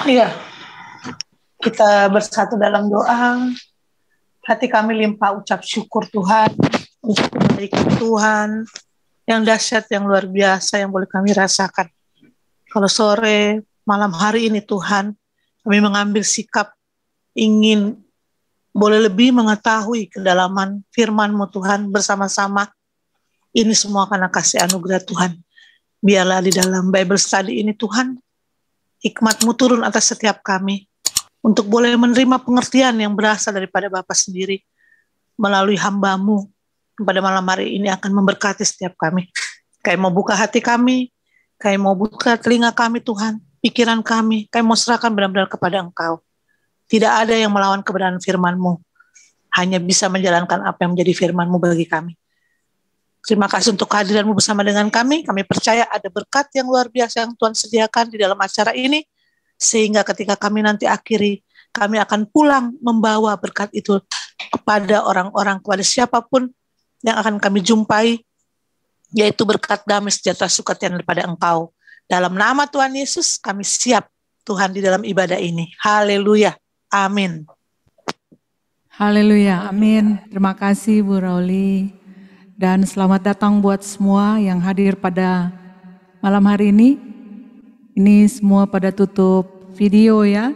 Iya, kita bersatu dalam doa. Hati kami limpah ucap syukur Tuhan untuk kebaikan Tuhan yang dahsyat, yang luar biasa yang boleh kami rasakan. Kalau sore, malam hari ini Tuhan, kami mengambil sikap ingin boleh lebih mengetahui kedalaman firman-Mu Tuhan bersama-sama. Ini semua karena kasih anugerah Tuhan. Biarlah di dalam Bible study ini Tuhan, hikmat-Mu turun atas setiap kami untuk boleh menerima pengertian yang berasal daripada Bapa sendiri melalui hamba-Mu pada malam hari ini akan memberkati setiap kami. Kami mau buka hati kami, kami mau buka telinga kami Tuhan, pikiran kami mau serahkan benar-benar kepada Engkau. Tidak ada yang melawan kebenaran firman-Mu, hanya bisa menjalankan apa yang menjadi firman-Mu bagi kami. Terima kasih untuk kehadiran-Mu bersama dengan kami percaya ada berkat yang luar biasa yang Tuhan sediakan di dalam acara ini, sehingga ketika kami nanti akhiri, kami akan pulang membawa berkat itu kepada orang-orang, kepada siapapun yang akan kami jumpai, yaitu berkat damai sejahtera sukacita daripada Engkau. Dalam nama Tuhan Yesus, kami siap Tuhan di dalam ibadah ini. Haleluya. Amin. Haleluya. Amin. Terima kasih Bu Rauli. Dan selamat datang buat semua yang hadir pada malam hari ini. Ini semua pada tutup video ya.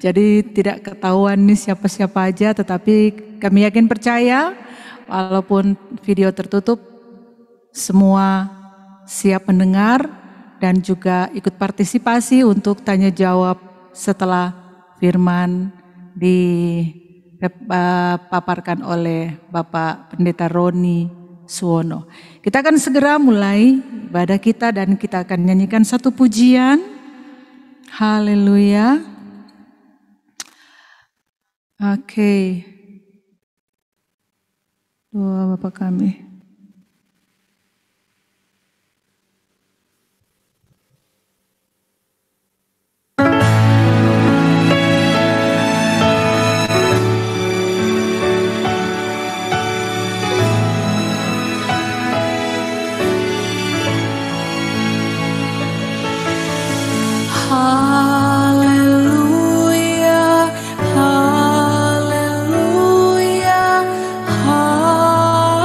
Jadi tidak ketahuan nih siapa-siapa aja, tetapi kami yakin percaya walaupun video tertutup, semua siap mendengar dan juga ikut partisipasi untuk tanya jawab setelah firman dipaparkan oleh Bapak Pendeta Roni Suwono. Kita akan segera mulai ibadah kita dan kita akan nyanyikan satu pujian. Haleluya. Oke. Doa Bapa kami. Haleluya, haleluya, haleluya,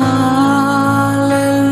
haleluya, haleluya,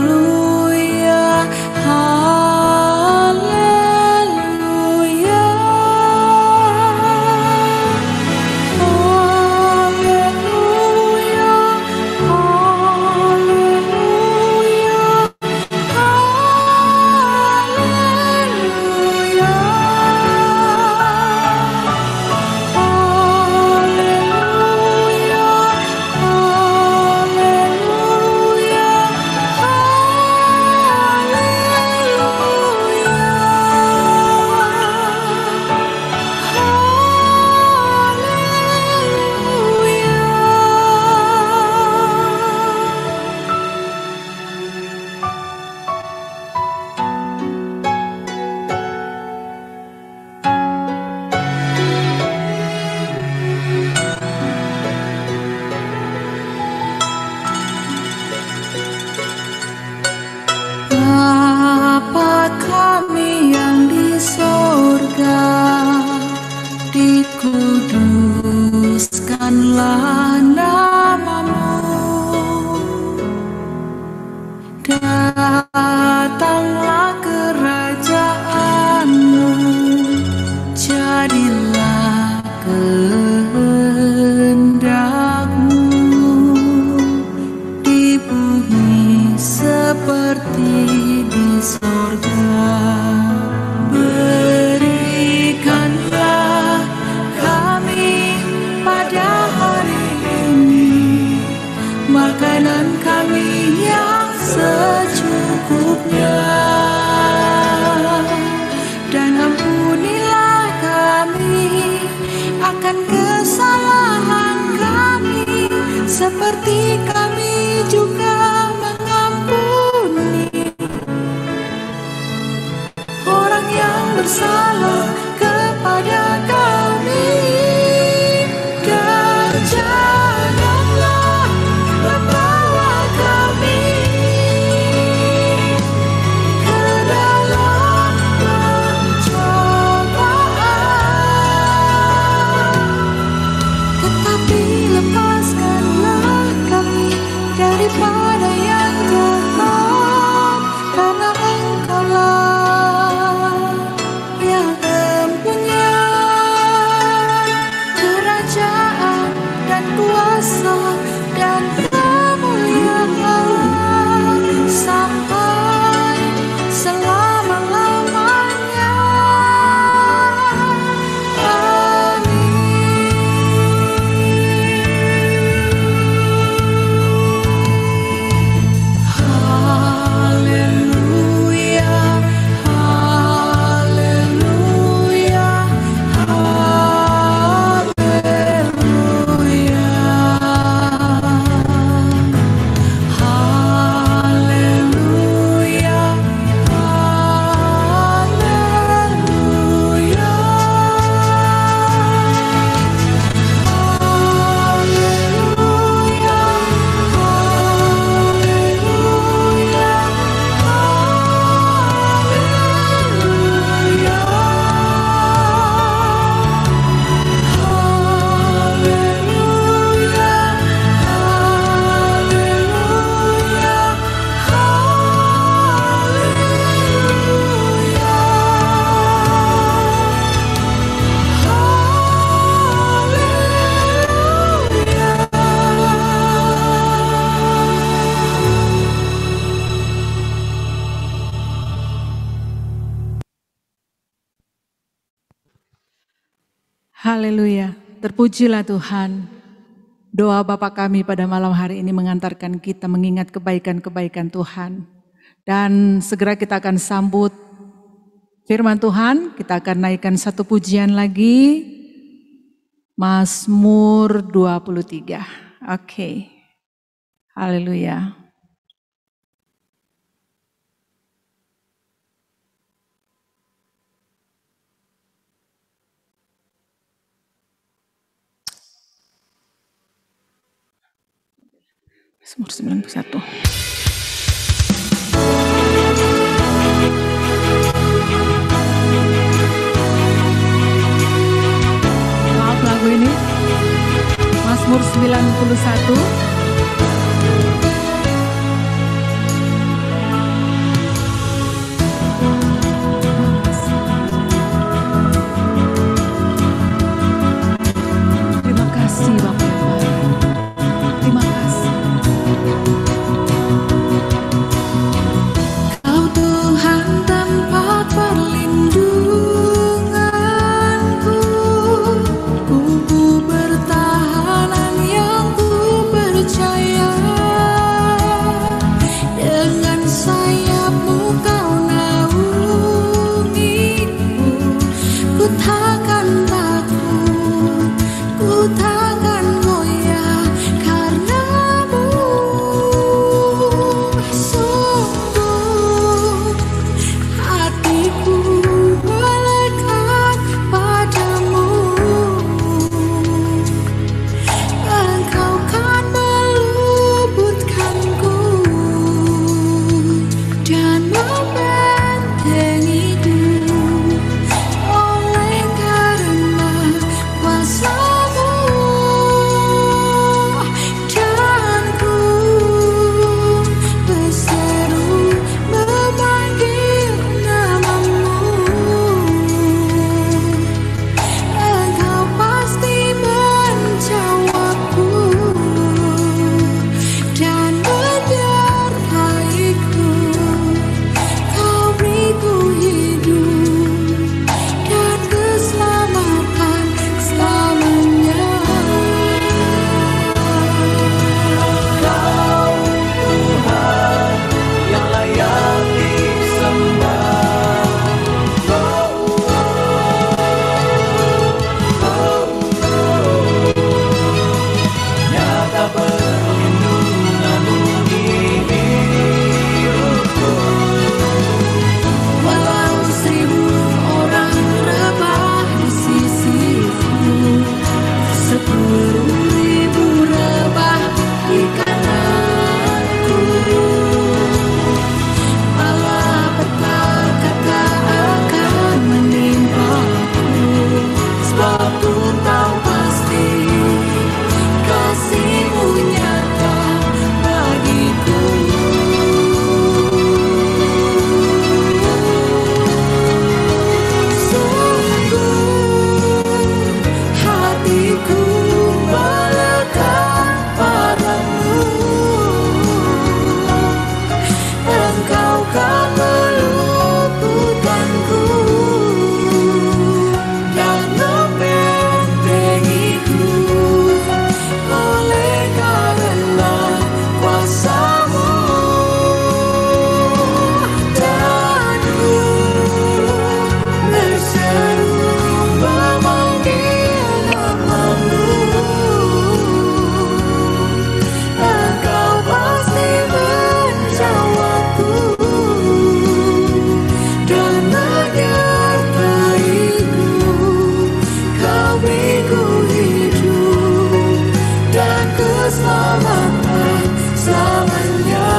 Bapa kami yang di sorga, dikuduskanlah namamu, datanglah kerajaanmu, jadilah kehendakmu di bumi seperti di sorga. Berikanlah kami pada hari ini makanan kami yang secukupnya, dan ampunilah kami akan kesalahan kami seperti kami juga mengampuni orang yang bersalah kepada kami, dan janganlah membawa kami Haleluya, terpujilah Tuhan. Doa Bapa kami pada malam hari ini mengantarkan kita mengingat kebaikan-kebaikan Tuhan. Dan segera kita akan sambut firman Tuhan, kita akan naikkan satu pujian lagi. Mazmur 23. Oke. Haleluya. Mazmur 91. Maaf lagu ini. Mazmur 91. Terima kasih Bapak yang baik. Terima kasih. Kau Tuhan tempat perlindunganku, kubu bertahanan yang ku percaya. Dengan sayapmu kau naungiku, ku takkan takut, ku takkan goyah karenamu. Sungguh hatiku melekat padamu, Engkau kan meluputkanku dan membentengiku oleh karena kuasa-Mu, dan ku berseru memanggil nama-Mu. Engkau pasti menjawabku dan menyertaiku. Kau beriku hidup dan keselamatan selamanya. Kau Tuhan yang layak disembah. Nyata perlindungan-Mu di hidupku. Walau 1000 orang rebah di sisiku, 10.000 rebah di kananku, malapetaka akan menimpaku, sebab ku tahu pasti kasih-Mu nyata bagiku. Sungguh hatiku melekat padamu, Engkau kan meluputkanku dan membentengiku oleh karena kuasa-Mu, dan ku berseru memanggil nama-Mu. Engkau pasti menjawabku dan menyertaiku. Kau beriku hidup dan keselamatan selamanya.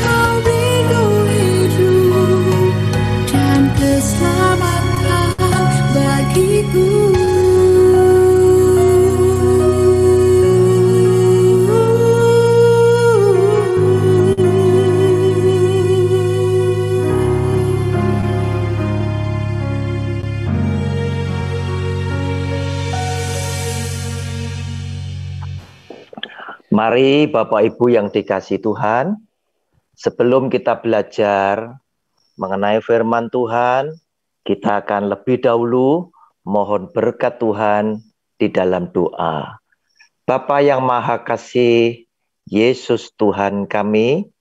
Kau beriku hidup dan keselamatan bagiku. Mari Bapak Ibu yang dikasihi Tuhan, sebelum kita belajar mengenai firman Tuhan, Kita akan lebih dahulu mohon berkat Tuhan di dalam doa. Bapa yang Maha Kasih, Yesus Tuhan kami,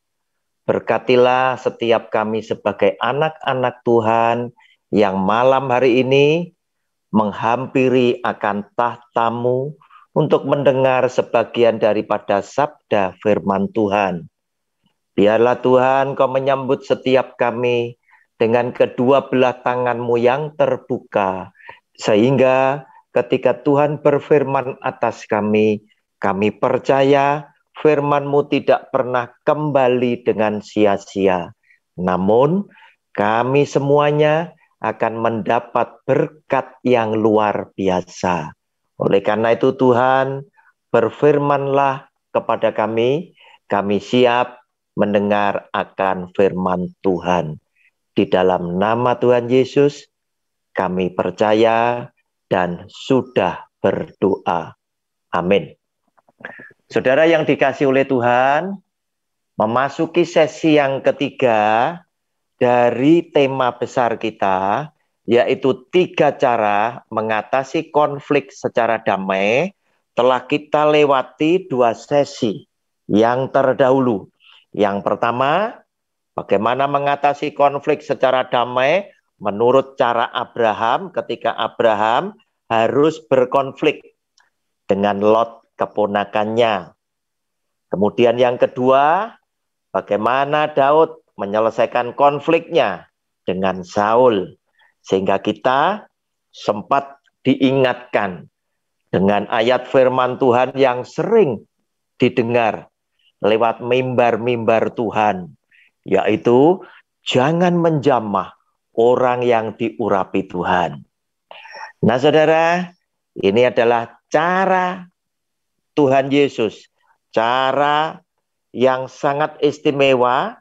berkatilah setiap kami sebagai anak-anak Tuhan yang malam hari ini menghampiri akan tahta-Mu untuk mendengar sebagian daripada sabda firman Tuhan. Biarlah Tuhan Kau menyambut setiap kami dengan kedua belah tangan-Mu yang terbuka, sehingga ketika Tuhan berfirman atas kami percaya firman-Mu tidak pernah kembali dengan sia-sia. Namun kami semuanya akan mendapat berkat yang luar biasa. Oleh karena itu Tuhan, berfirmanlah kepada kami siap mendengar akan firman Tuhan. Di dalam nama Tuhan Yesus, kami percaya dan sudah berdoa. Amin. Saudara yang dikasihi oleh Tuhan, memasuki sesi yang ketiga dari tema besar kita, yaitu 3 cara mengatasi konflik secara damai, telah kita lewati 2 sesi yang terdahulu. Yang pertama, bagaimana mengatasi konflik secara damai menurut cara Abraham ketika Abraham harus berkonflik dengan Lot keponakannya. Kemudian yang kedua, bagaimana Daud menyelesaikan konfliknya dengan Saul. Sehingga kita sempat diingatkan dengan ayat firman Tuhan yang sering didengar lewat mimbar-mimbar Tuhan, yaitu jangan menjamah orang yang diurapi Tuhan. Nah saudara, ini adalah cara Tuhan Yesus, cara yang sangat istimewa.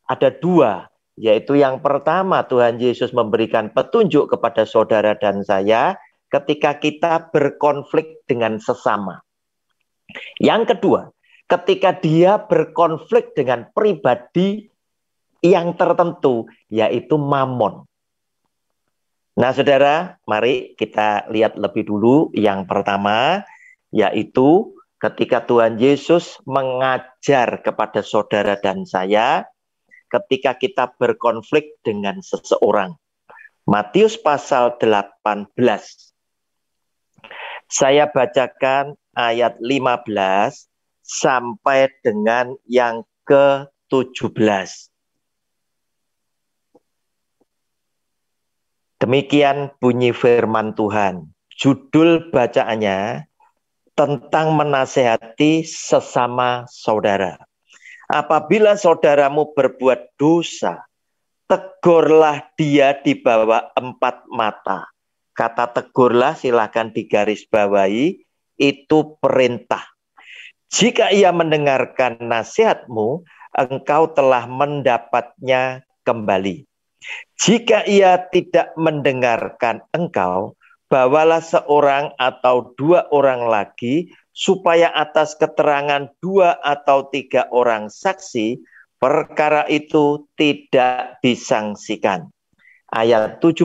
Ada 2, yaitu yang pertama Tuhan Yesus memberikan petunjuk kepada saudara dan saya ketika kita berkonflik dengan sesama. Yang kedua, ketika dia berkonflik dengan pribadi yang tertentu, yaitu mamon. Nah saudara, mari kita lihat lebih dulu yang pertama, yaitu ketika Tuhan Yesus mengajar kepada saudara dan saya ketika kita berkonflik dengan seseorang. Matius pasal 18. Saya bacakan ayat 15 sampai dengan yang ke-17. Demikian bunyi firman Tuhan. Judul bacaannya tentang menasehati sesama saudara. Apabila saudaramu berbuat dosa, tegurlah dia di bawah 4 mata. Kata tegurlah silakan digarisbawahi, itu perintah. Jika ia mendengarkan nasihatmu, engkau telah mendapatnya kembali. Jika ia tidak mendengarkan engkau, bawalah seorang atau 2 orang lagi, supaya atas keterangan 2 atau 3 orang saksi, perkara itu tidak disangsikan. Ayat 17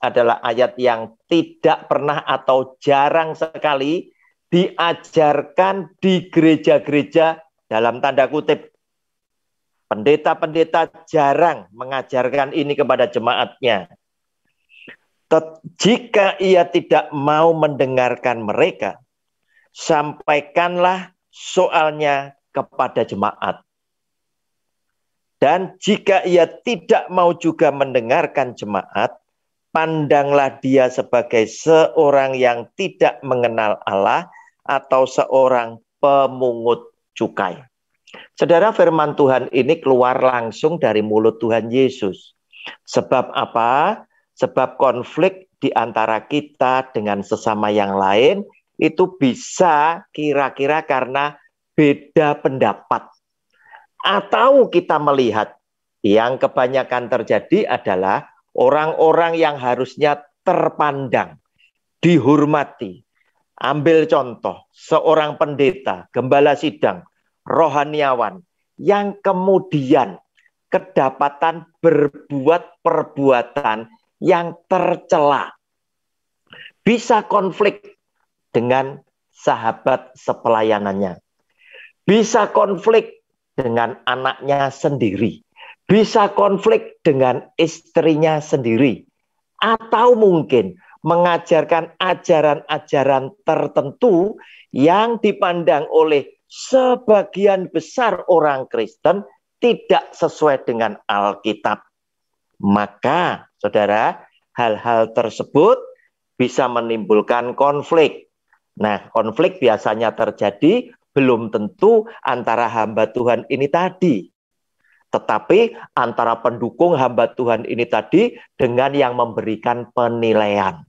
adalah ayat yang tidak pernah atau jarang sekali diajarkan di gereja-gereja dalam tanda kutip. Pendeta-pendeta jarang mengajarkan ini kepada jemaatnya. Jika ia tidak mau mendengarkan mereka, sampaikanlah soalnya kepada jemaat. Dan jika ia tidak mau juga mendengarkan jemaat, pandanglah dia sebagai seorang yang tidak mengenal Allah atau seorang pemungut cukai. Saudara, firman Tuhan ini keluar langsung dari mulut Tuhan Yesus. Sebab apa? Sebab konflik di antara kita dengan sesama yang lain itu bisa kira-kira karena beda pendapat. Atau kita melihat yang kebanyakan terjadi adalah orang-orang yang harusnya terpandang, dihormati. Ambil contoh, seorang pendeta, gembala sidang, rohaniawan, yang kemudian kedapatan berbuat perbuatan yang tercela. Bisa konflik dengan sahabat sepelayanannya. Bisa konflik dengan anaknya sendiri. Bisa konflik dengan istrinya sendiri. Atau mungkin mengajarkan ajaran-ajaran tertentu yang dipandang oleh sebagian besar orang Kristen tidak sesuai dengan Alkitab. Maka, saudara, hal-hal tersebut bisa menimbulkan konflik. Nah, konflik biasanya terjadi belum tentu antara hamba Tuhan ini tadi, tetapi antara pendukung hamba Tuhan ini tadi dengan yang memberikan penilaian.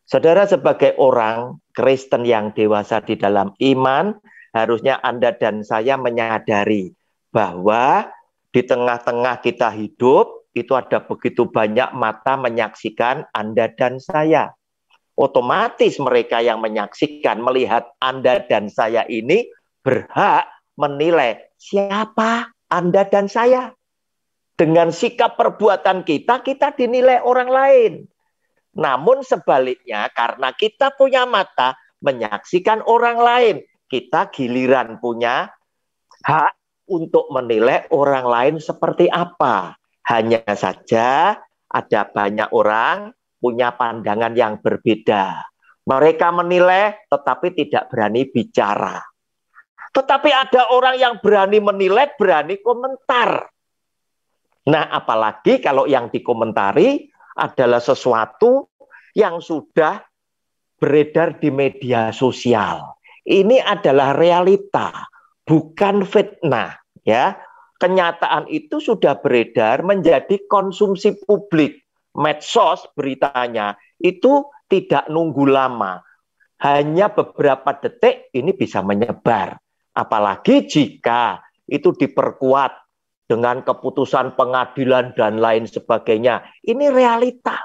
Saudara, sebagai orang Kristen yang dewasa di dalam iman, harusnya Anda dan saya menyadari bahwa di tengah-tengah kita hidup, itu ada begitu banyak mata menyaksikan Anda dan saya. Otomatis mereka yang menyaksikan, melihat Anda dan saya ini berhak menilai siapa Anda dan saya. Dengan sikap perbuatan kita, kita dinilai orang lain. Namun sebaliknya, karena kita punya mata menyaksikan orang lain, kita giliran punya hak untuk menilai orang lain seperti apa. Hanya saja ada banyak orang punya pandangan yang berbeda. Mereka menilai tetapi tidak berani bicara. Tetapi ada orang yang berani menilai, berani komentar. Nah, apalagi kalau yang dikomentari adalah sesuatu yang sudah beredar di media sosial. Ini adalah realita, bukan fitnah, ya. Kenyataan itu sudah beredar menjadi konsumsi publik. Medsos beritanya itu tidak nunggu lama. Hanya beberapa detik ini bisa menyebar. Apalagi jika itu diperkuat dengan keputusan pengadilan dan lain sebagainya. Ini realita.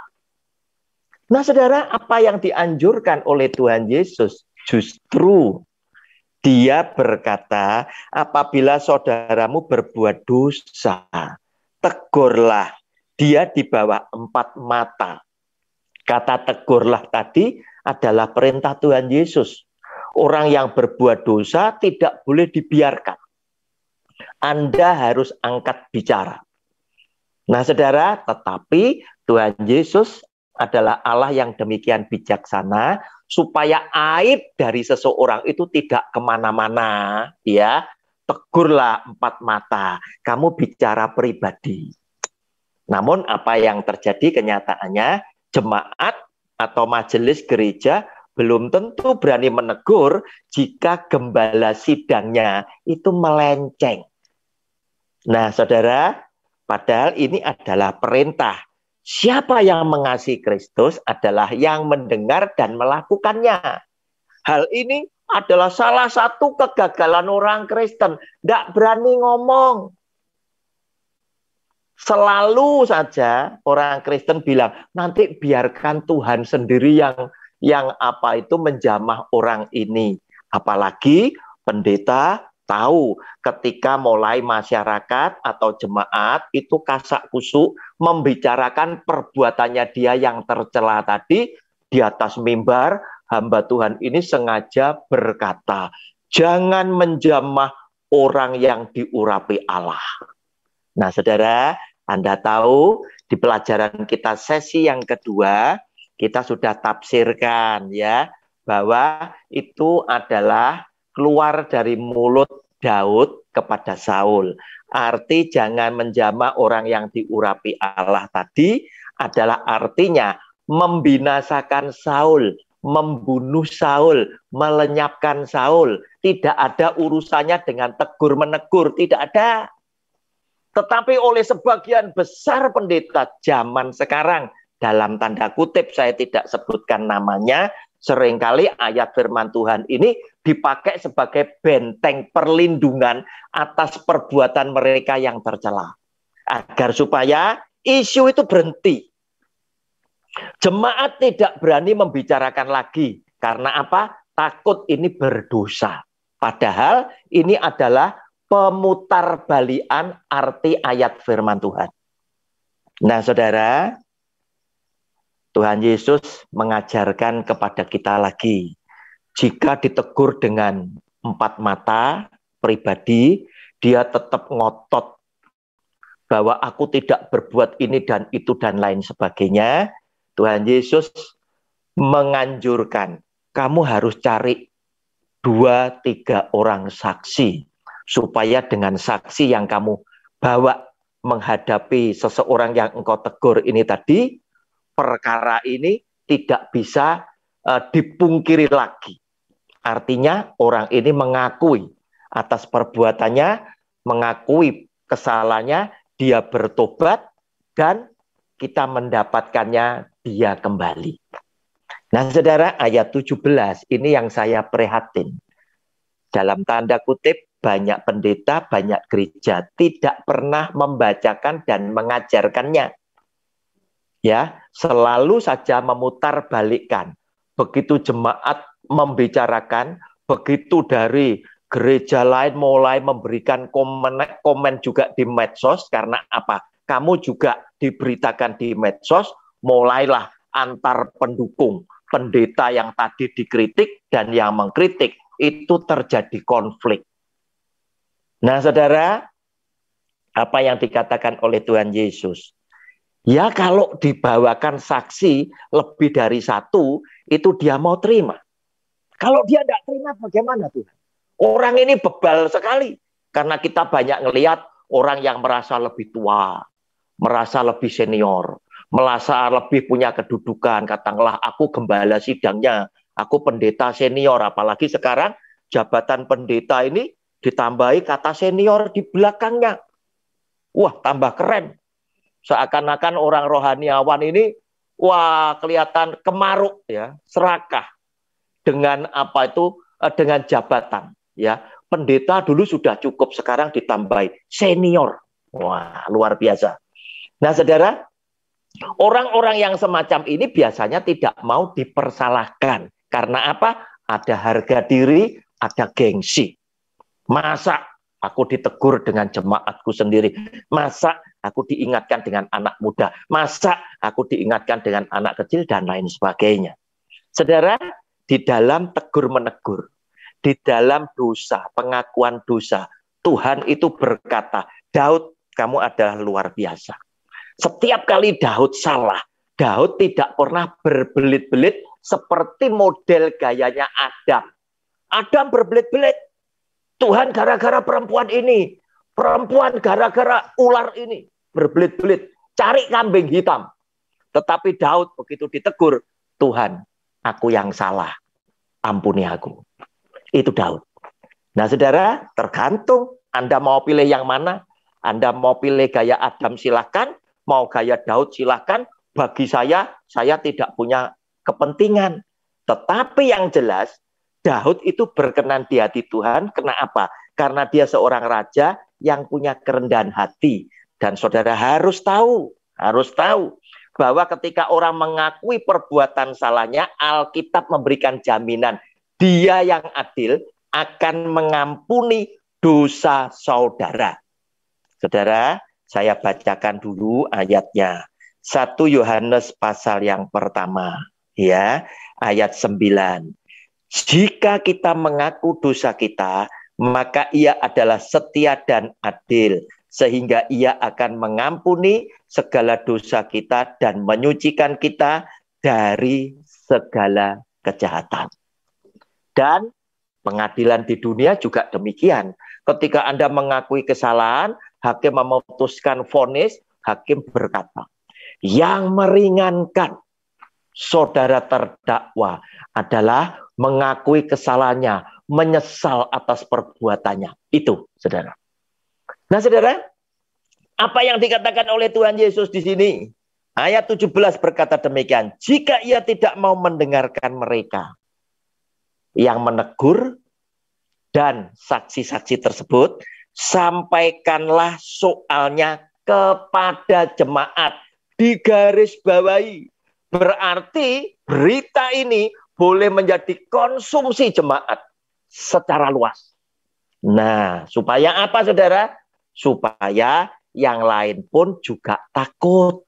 Nah, saudara, apa yang dianjurkan oleh Tuhan Yesus? Justru Dia berkata, apabila saudaramu berbuat dosa, tegurlah dia di bawah 4 mata. Kata tegurlah tadi adalah perintah Tuhan Yesus. Orang yang berbuat dosa tidak boleh dibiarkan. Anda harus angkat bicara. Nah, saudara, tetapi Tuhan Yesus adalah Allah yang demikian bijaksana, supaya aib dari seseorang itu tidak kemana-mana, ya. Tegurlah 4 mata, kamu bicara pribadi. Namun apa yang terjadi kenyataannya, jemaat atau majelis gereja belum tentu berani menegur jika gembala sidangnya itu melenceng. Nah, saudara, padahal ini adalah perintah. Siapa yang mengasihi Kristus adalah yang mendengar dan melakukannya. Hal ini adalah salah satu kegagalan orang Kristen. Tidak berani ngomong. Selalu saja orang Kristen bilang, nanti biarkan Tuhan sendiri yang menjamah orang ini. Apalagi pendeta tahu ketika mulai masyarakat atau jemaat itu kasak kusuk membicarakan perbuatannya dia yang tercela tadi di atas mimbar, hamba Tuhan ini sengaja berkata, jangan menjamah orang yang diurapi Allah. Nah, saudara, Anda tahu di pelajaran kita sesi yang kedua, kita sudah tafsirkan ya, bahwa itu adalah keluar dari mulut Daud kepada Saul. Arti jangan menjamah orang yang diurapi Allah tadi adalah artinya membinasakan Saul, membunuh Saul, melenyapkan Saul. Tidak ada urusannya dengan tegur-menegur, tidak ada. Tetapi oleh sebagian besar pendeta zaman sekarang, dalam tanda kutip saya tidak sebutkan namanya, seringkali ayat firman Tuhan ini dipakai sebagai benteng perlindungan atas perbuatan mereka yang tercela. Agar supaya isu itu berhenti. Jemaat tidak berani membicarakan lagi. Karena apa? Takut ini berdosa. Padahal ini adalah pemutarbalian arti ayat firman Tuhan. Nah, saudara, Tuhan Yesus mengajarkan kepada kita lagi, jika ditegur dengan 4 mata pribadi, dia tetap ngotot bahwa aku tidak berbuat ini dan itu dan lain sebagainya. Tuhan Yesus menganjurkan, kamu harus cari 2-3 orang saksi, supaya dengan saksi yang kamu bawa menghadapi seseorang yang engkau tegur ini tadi, perkara ini tidak bisa dipungkiri lagi. Artinya orang ini mengakui atas perbuatannya, mengakui kesalahannya, dia bertobat, dan kita mendapatkannya dia kembali. Nah saudara, ayat 17 ini yang saya prihatin. Dalam tanda kutip, banyak pendeta, banyak gereja tidak pernah membacakan dan mengajarkannya. Ya, selalu saja memutarbalikkan. Begitu jemaat membicarakan, begitu dari gereja lain mulai memberikan komen juga di medsos. Karena apa? Kamu juga diberitakan di medsos, mulailah antar pendukung, pendeta yang tadi dikritik dan yang mengkritik, itu terjadi konflik. Nah saudara, apa yang dikatakan oleh Tuhan Yesus? Ya kalau dibawakan saksi lebih dari 1, itu dia mau terima. Kalau dia tidak terima bagaimana Tuhan? Orang ini bebal sekali. Karena kita banyak ngelihat orang yang merasa lebih tua, merasa lebih senior, merasa lebih punya kedudukan. Katakanlah aku gembala sidangnya, aku pendeta senior. Apalagi sekarang jabatan pendeta ini ditambahi kata senior di belakangnya. Wah, tambah keren. Seakan-akan orang rohaniawan ini, wah kelihatan kemaruk ya, serakah dengan apa itu, dengan jabatan ya. Pendeta dulu sudah cukup, sekarang ditambahi senior. Wah, luar biasa. Nah, saudara, orang-orang yang semacam ini biasanya tidak mau dipersalahkan. Karena apa? Ada harga diri, ada gengsi. Masa aku ditegur dengan jemaatku sendiri? Masa aku diingatkan dengan anak muda? Masa aku diingatkan dengan anak kecil dan lain sebagainya? Saudara, di dalam tegur-menegur, di dalam dosa, pengakuan dosa, Tuhan itu berkata, Daud, kamu adalah luar biasa. Setiap kali Daud salah, Daud tidak pernah berbelit-belit seperti model gayanya Adam. Adam berbelit-belit. Tuhan gara-gara perempuan ini, perempuan gara-gara ular ini, berbelit-belit, cari kambing hitam. Tetapi Daud begitu ditegur, Tuhan, aku yang salah, ampuni aku. Itu Daud. Nah saudara, tergantung Anda mau pilih yang mana. Anda mau pilih gaya Adam silahkan, mau gaya Daud silahkan. Bagi saya tidak punya kepentingan. Tetapi yang jelas, Daud itu berkenan di hati Tuhan. Kenapa? Karena dia seorang raja yang punya kerendahan hati. Dan saudara harus tahu bahwa ketika orang mengakui perbuatan salahnya, Alkitab memberikan jaminan dia yang adil akan mengampuni dosa saudara. Saudara, saya bacakan dulu ayatnya. 1 Yohanes pasal yang pertama, ya, ayat 9. Jika kita mengaku dosa kita, maka ia adalah setia dan adil, sehingga ia akan mengampuni segala dosa kita dan menyucikan kita dari segala kejahatan. Dan pengadilan di dunia juga demikian. Ketika Anda mengakui kesalahan, hakim memutuskan vonis, hakim berkata, yang meringankan saudara terdakwa adalah mengakui kesalahannya, menyesal atas perbuatannya. Itu, saudara. Nah, saudara, apa yang dikatakan oleh Tuhan Yesus di sini? Ayat 17 berkata demikian, jika ia tidak mau mendengarkan mereka yang menegur dan saksi-saksi tersebut, sampaikanlah soalnya kepada jemaat. Digaris bawahi. Berarti berita ini boleh menjadi konsumsi jemaat secara luas. Nah, supaya apa saudara? Supaya yang lain pun juga takut.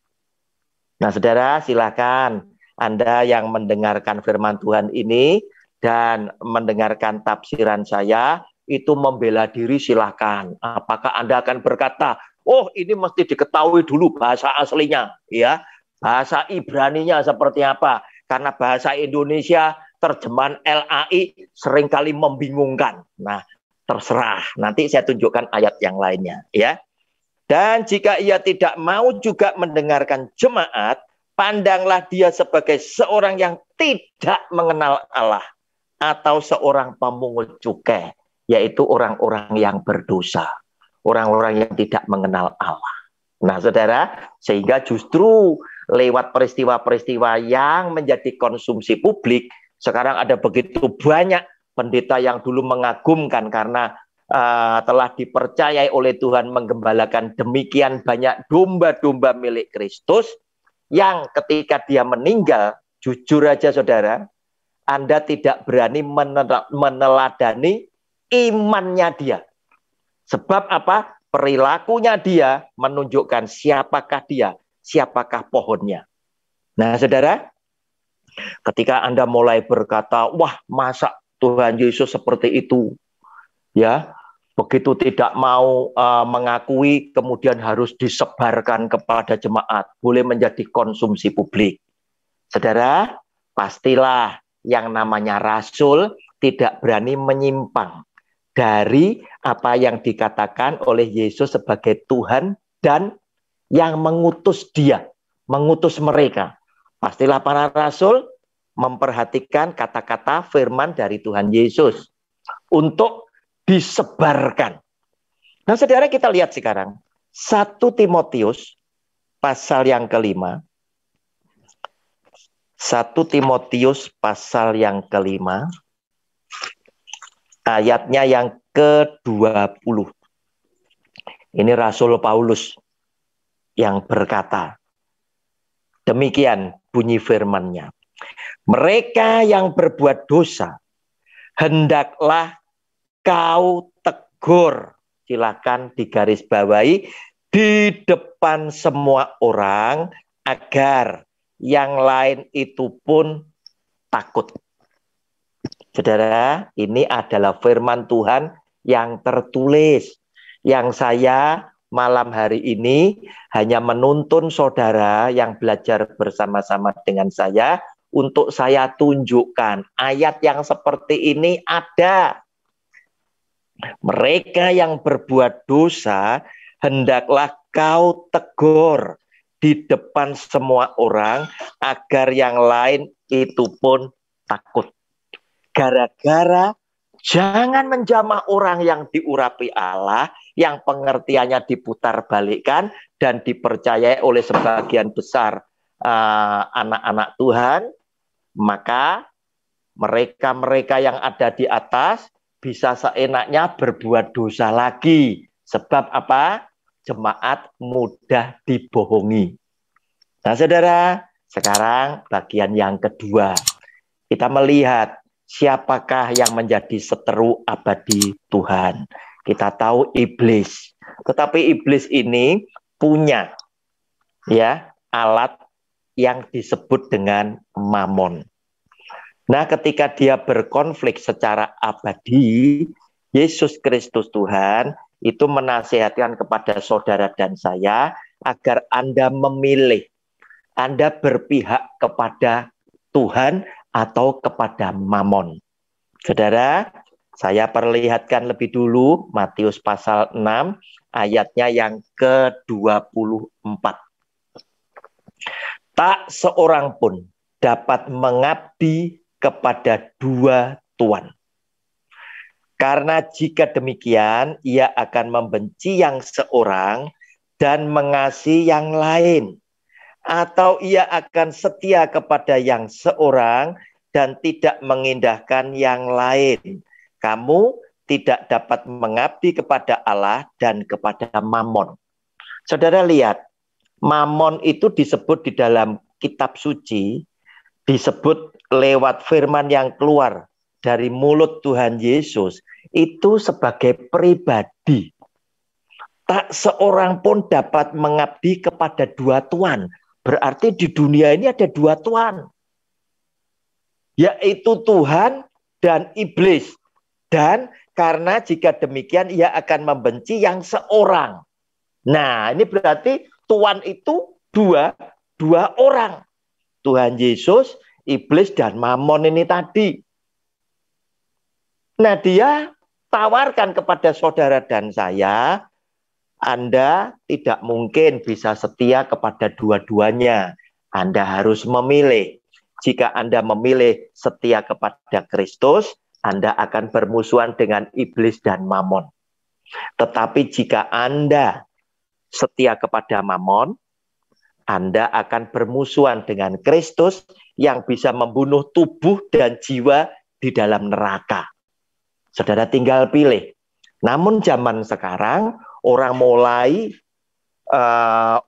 Nah saudara, silakan Anda yang mendengarkan firman Tuhan ini dan mendengarkan tafsiran saya, itu membela diri silakan. Apakah Anda akan berkata, oh ini mesti diketahui dulu bahasa aslinya, ya, bahasa Ibraninya seperti apa? Karena bahasa Indonesia terjemahan LAI seringkali membingungkan. Nah, terserah. Nanti saya tunjukkan ayat yang lainnya, ya. Dan jika ia tidak mau juga mendengarkan jemaat, pandanglah dia sebagai seorang yang tidak mengenal Allah atau seorang pemungut cukai, yaitu orang-orang yang berdosa, orang-orang yang tidak mengenal Allah. Nah, saudara, sehingga justru lewat peristiwa-peristiwa yang menjadi konsumsi publik, sekarang ada begitu banyak pendeta yang dulu mengagumkan karena telah dipercayai oleh Tuhan menggembalakan demikian banyak domba-domba milik Kristus, yang ketika dia meninggal, jujur aja saudara, Anda tidak berani meneladani imannya dia. Sebab apa? Perilakunya dia menunjukkan siapakah dia, siapakah pohonnya. Nah saudara, ketika Anda mulai berkata, wah masa Tuhan Yesus seperti itu, ya, begitu tidak mau mengakui, kemudian harus disebarkan kepada jemaat, boleh menjadi konsumsi publik. Saudara, pastilah yang namanya rasul tidak berani menyimpang dari apa yang dikatakan oleh Yesus sebagai Tuhan dan yang mengutus dia, mengutus mereka. Pastilah para rasul memperhatikan kata-kata firman dari Tuhan Yesus untuk disebarkan. Nah saudara, kita lihat sekarang 1 Timotius pasal yang kelima. 1 Timotius pasal yang kelima, ayatnya yang ke-20. Ini Rasul Paulus yang berkata, demikian bunyi firman-Nya. Mereka yang berbuat dosa, hendaklah kau tegur, silakan digarisbawahi, di depan semua orang, agar yang lain itu pun takut. Saudara, ini adalah firman Tuhan yang tertulis, yang saya malam hari ini hanya menuntun saudara yang belajar bersama-sama dengan saya untuk saya tunjukkan ayat yang seperti ini ada. Mereka yang berbuat dosa, hendaklah kau tegur di depan semua orang, agar yang lain itu pun takut. Gara-gara jangan menjamah orang yang diurapi Allah, yang pengertiannya diputar balikkan dan dipercayai oleh sebagian besar anak-anak Tuhan, maka mereka-mereka yang ada di atas bisa seenaknya berbuat dosa lagi. Sebab apa? Jemaat mudah dibohongi. Nah saudara, sekarang bagian yang kedua. Kita melihat siapakah yang menjadi seteru abadi Tuhan. Kita tahu iblis. Tetapi iblis ini punya ya alat yang disebut dengan mamon. Nah, ketika dia berkonflik secara abadi, Yesus Kristus Tuhan itu menasihatkan kepada saudara dan saya agar Anda memilih, Anda berpihak kepada Tuhan atau kepada mamon. Saudara, saya perlihatkan lebih dulu Matius pasal 6 ayatnya yang ke-24. Tak seorang pun dapat mengabdi kepada dua tuan. Karena jika demikian, ia akan membenci yang seorang dan mengasihi yang lain. Atau ia akan setia kepada yang seorang dan tidak mengindahkan yang lain. Kamu tidak dapat mengabdi kepada Allah dan kepada mamon. Saudara lihat, mamon itu disebut di dalam kitab suci, disebut lewat firman yang keluar dari mulut Tuhan Yesus, itu sebagai pribadi. Tak seorang pun dapat mengabdi kepada dua tuan. Berarti di dunia ini ada dua tuan. yaitu Tuhan dan iblis. Dan karena jika demikian ia akan membenci yang seorang. Nah, ini berarti Tuhan itu dua orang. Tuhan Yesus, iblis, dan Mamon ini tadi. Nah, dia tawarkan kepada saudara dan saya, Anda tidak mungkin bisa setia kepada dua-duanya. Anda harus memilih. Jika Anda memilih setia kepada Kristus, Anda akan bermusuhan dengan iblis dan Mamon. Tetapi jika Anda setia kepada Mamon, Anda akan bermusuhan dengan Kristus yang bisa membunuh tubuh dan jiwa di dalam neraka. Saudara tinggal pilih. Namun zaman sekarang orang mulai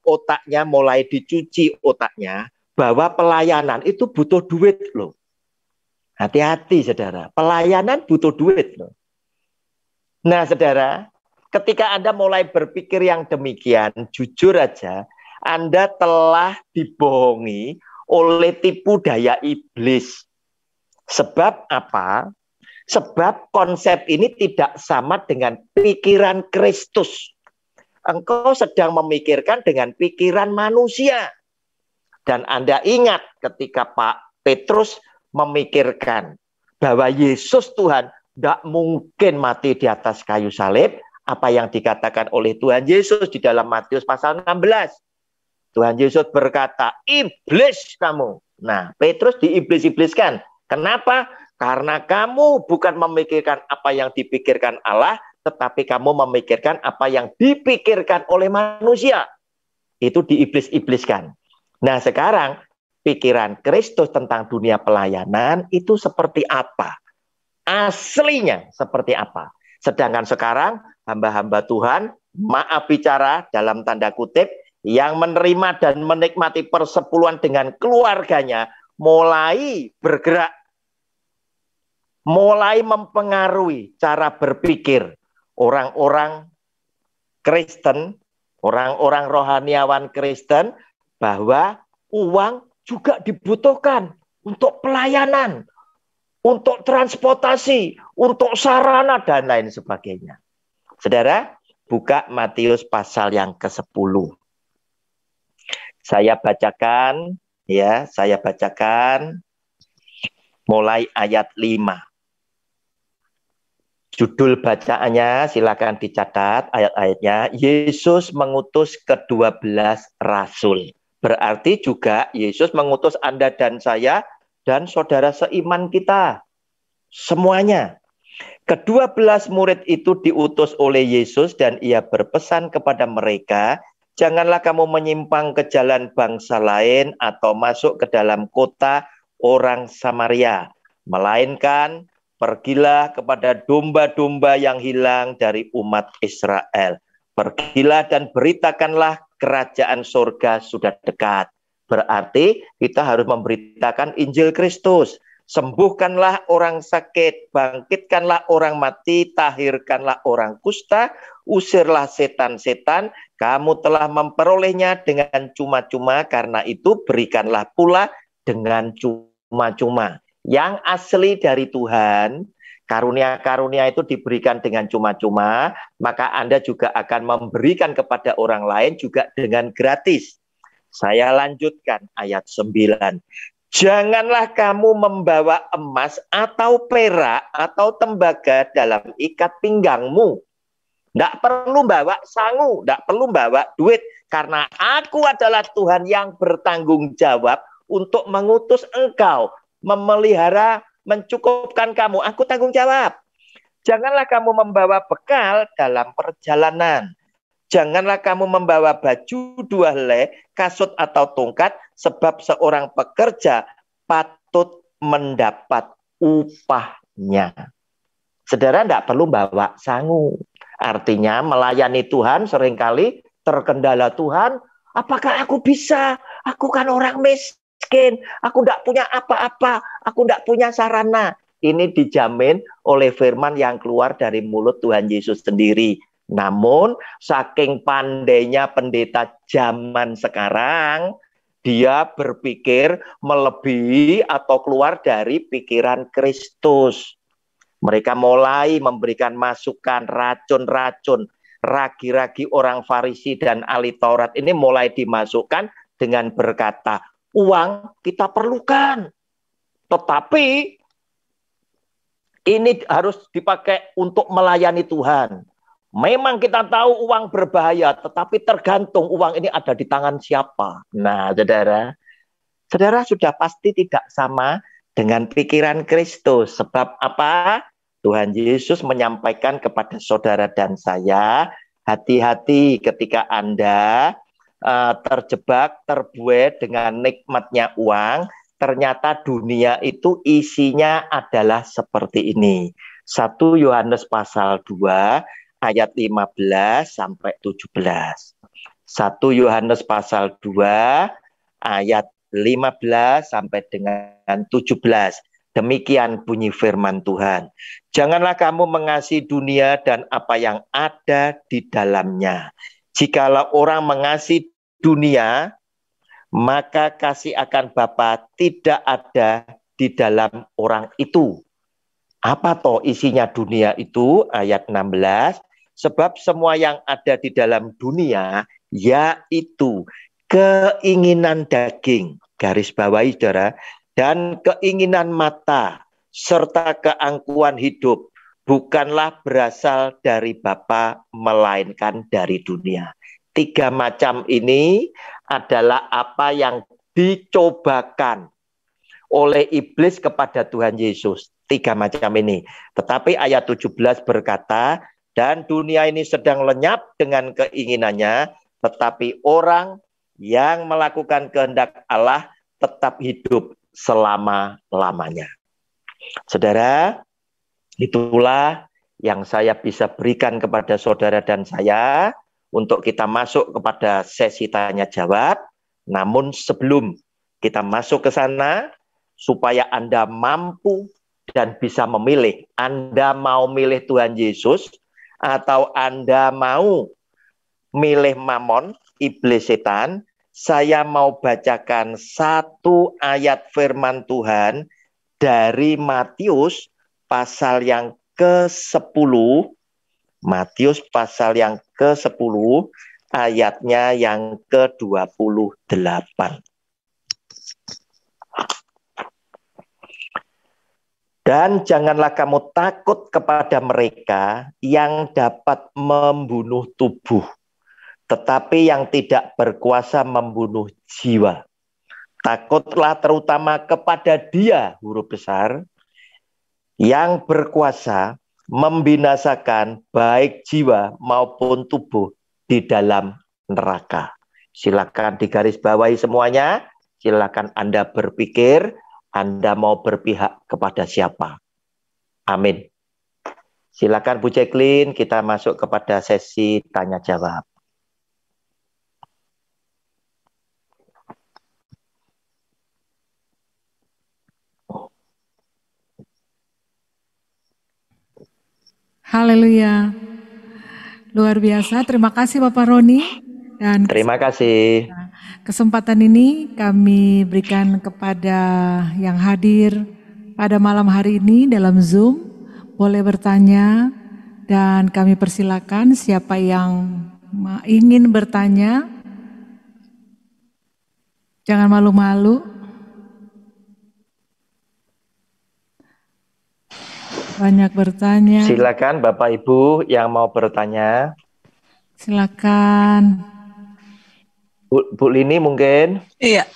otaknya mulai dicuci otaknya bahwa pelayanan itu butuh duit loh. Hati-hati saudara, pelayanan butuh duit loh. Nah saudara, ketika Anda mulai berpikir yang demikian, jujur aja, Anda telah dibohongi oleh tipu daya iblis. Sebab apa? Sebab konsep ini tidak sama dengan pikiran Kristus. Engkau sedang memikirkan dengan pikiran manusia. Dan Anda ingat ketika Pak Petrus memikirkan bahwa Yesus Tuhan tidak mungkin mati di atas kayu salib, apa yang dikatakan oleh Tuhan Yesus di dalam Matius pasal 16. Tuhan Yesus berkata, iblis kamu. Nah, Petrus diiblis-ibliskan. Kenapa? Karena kamu bukan memikirkan apa yang dipikirkan Allah, tetapi kamu memikirkan apa yang dipikirkan oleh manusia. Itu diiblis-ibliskan. Nah, sekarang pikiran Kristus tentang dunia pelayanan itu seperti apa? Aslinya seperti apa? Sedangkan sekarang hamba-hamba Tuhan, maaf bicara dalam tanda kutip, yang menerima dan menikmati persepuluhan dengan keluarganya mulai bergerak, mulai mempengaruhi cara berpikir orang-orang Kristen, orang-orang rohaniawan Kristen, bahwa uang juga dibutuhkan untuk pelayanan, untuk transportasi, untuk sarana, dan lain sebagainya. Saudara, buka Matius pasal yang ke-10. Saya bacakan mulai ayat 5. Judul bacaannya silakan dicatat ayat-ayatnya. Yesus mengutus ke-12 rasul. Berarti juga Yesus mengutus Anda dan saya dan saudara seiman kita. Semuanya. Ke-12 murid itu diutus oleh Yesus dan ia berpesan kepada mereka, janganlah kamu menyimpang ke jalan bangsa lain atau masuk ke dalam kota orang Samaria. Melainkan pergilah kepada domba-domba yang hilang dari umat Israel. Pergilah dan beritakanlah kerajaan surga sudah dekat. Berarti kita harus memberitakan Injil Kristus. Sembuhkanlah orang sakit, bangkitkanlah orang mati, tahirkanlah orang kusta, usirlah setan-setan. Kamu telah memperolehnya dengan cuma-cuma, karena itu berikanlah pula dengan cuma-cuma. Yang asli dari Tuhan, karunia-karunia itu diberikan dengan cuma-cuma, maka Anda juga akan memberikan kepada orang lain juga dengan gratis. Saya lanjutkan ayat 9. Janganlah kamu membawa emas atau perak atau tembaga dalam ikat pinggangmu. Tidak perlu bawa sangu, tidak perlu bawa duit. Karena aku adalah Tuhan yang bertanggung jawab untuk mengutus engkau, memelihara, mencukupkan kamu. Aku tanggung jawab. Janganlah kamu membawa bekal dalam perjalanan. Janganlah kamu membawa baju 2 helai, kasut atau tongkat, sebab seorang pekerja patut mendapat upahnya. Saudara tidak perlu bawa sangu. Artinya melayani Tuhan seringkali terkendala Tuhan. Apakah aku bisa? Aku kan orang miskin. Aku tidak punya apa-apa. Aku tidak punya sarana. Ini dijamin oleh firman yang keluar dari mulut Tuhan Yesus sendiri. Namun saking pandainya pendeta zaman sekarang, dia berpikir melebihi atau keluar dari pikiran Kristus. Mereka mulai memberikan masukan, racun-racun, ragi-ragi orang Farisi dan ahli Taurat ini mulai dimasukkan dengan berkata, uang kita perlukan, tetapi ini harus dipakai untuk melayani Tuhan. Memang kita tahu uang berbahaya, tetapi tergantung uang ini ada di tangan siapa. Nah, saudara sudah pasti tidak sama dengan pikiran Kristus. Sebab apa? Tuhan Yesus menyampaikan kepada saudara dan saya, hati-hati ketika Anda terjebak, terbuai dengan nikmatnya uang, ternyata dunia itu isinya adalah seperti ini. 1 Yohanes pasal 2 ayat 15 sampai 17. 1 Yohanes pasal 2 ayat 15 sampai dengan 17. Demikian bunyi firman Tuhan. Janganlah kamu mengasihi dunia dan apa yang ada di dalamnya. Jikalau orang mengasihi dunia, maka kasih akan Bapa tidak ada di dalam orang itu. Apa toh isinya dunia itu? Ayat 16. Sebab semua yang ada di dalam dunia, yaitu keinginan daging, garis bawahi saudara, dan keinginan mata, serta keangkuhan hidup, bukanlah berasal dari Bapa, melainkan dari dunia. 3 macam ini adalah apa yang dicobakan oleh iblis kepada Tuhan Yesus. 3 macam ini. Tetapi ayat 17 berkata, dan dunia ini sedang lenyap dengan keinginannya, tetapi orang yang melakukan kehendak Allah tetap hidup selama-lamanya. Saudara, itulah yang saya bisa berikan kepada saudara dan saya untuk kita masuk kepada sesi tanya jawab. Namun sebelum kita masuk ke sana, supaya Anda mampu dan bisa memilih, Anda mau milih Tuhan Yesus atau Anda mau milih Mamon, iblis setan, saya mau bacakan 1 ayat firman Tuhan dari Matius pasal yang ke-10, Matius pasal yang ke-10, ayatnya yang ke-28. Dan janganlah kamu takut kepada mereka yang dapat membunuh tubuh, tetapi yang tidak berkuasa membunuh jiwa. Takutlah terutama kepada Dia, huruf besar, yang berkuasa membinasakan baik jiwa maupun tubuh di dalam neraka. Silakan digarisbawahi semuanya. Silakan Anda berpikir, Anda mau berpihak kepada siapa. Amin. Silakan Bu Jacqueline, kita masuk kepada sesi tanya jawab. Haleluya. Luar biasa. Terima kasih Bapak Roni. Dan terima kasih. Kesempatan ini kami berikan kepada yang hadir pada malam hari ini dalam Zoom. Boleh bertanya dan kami persilakan siapa yang ingin bertanya. Jangan malu-malu. Banyak bertanya. Silakan Bapak Ibu yang mau bertanya. Silakan. Bu Lini mungkin? Iya,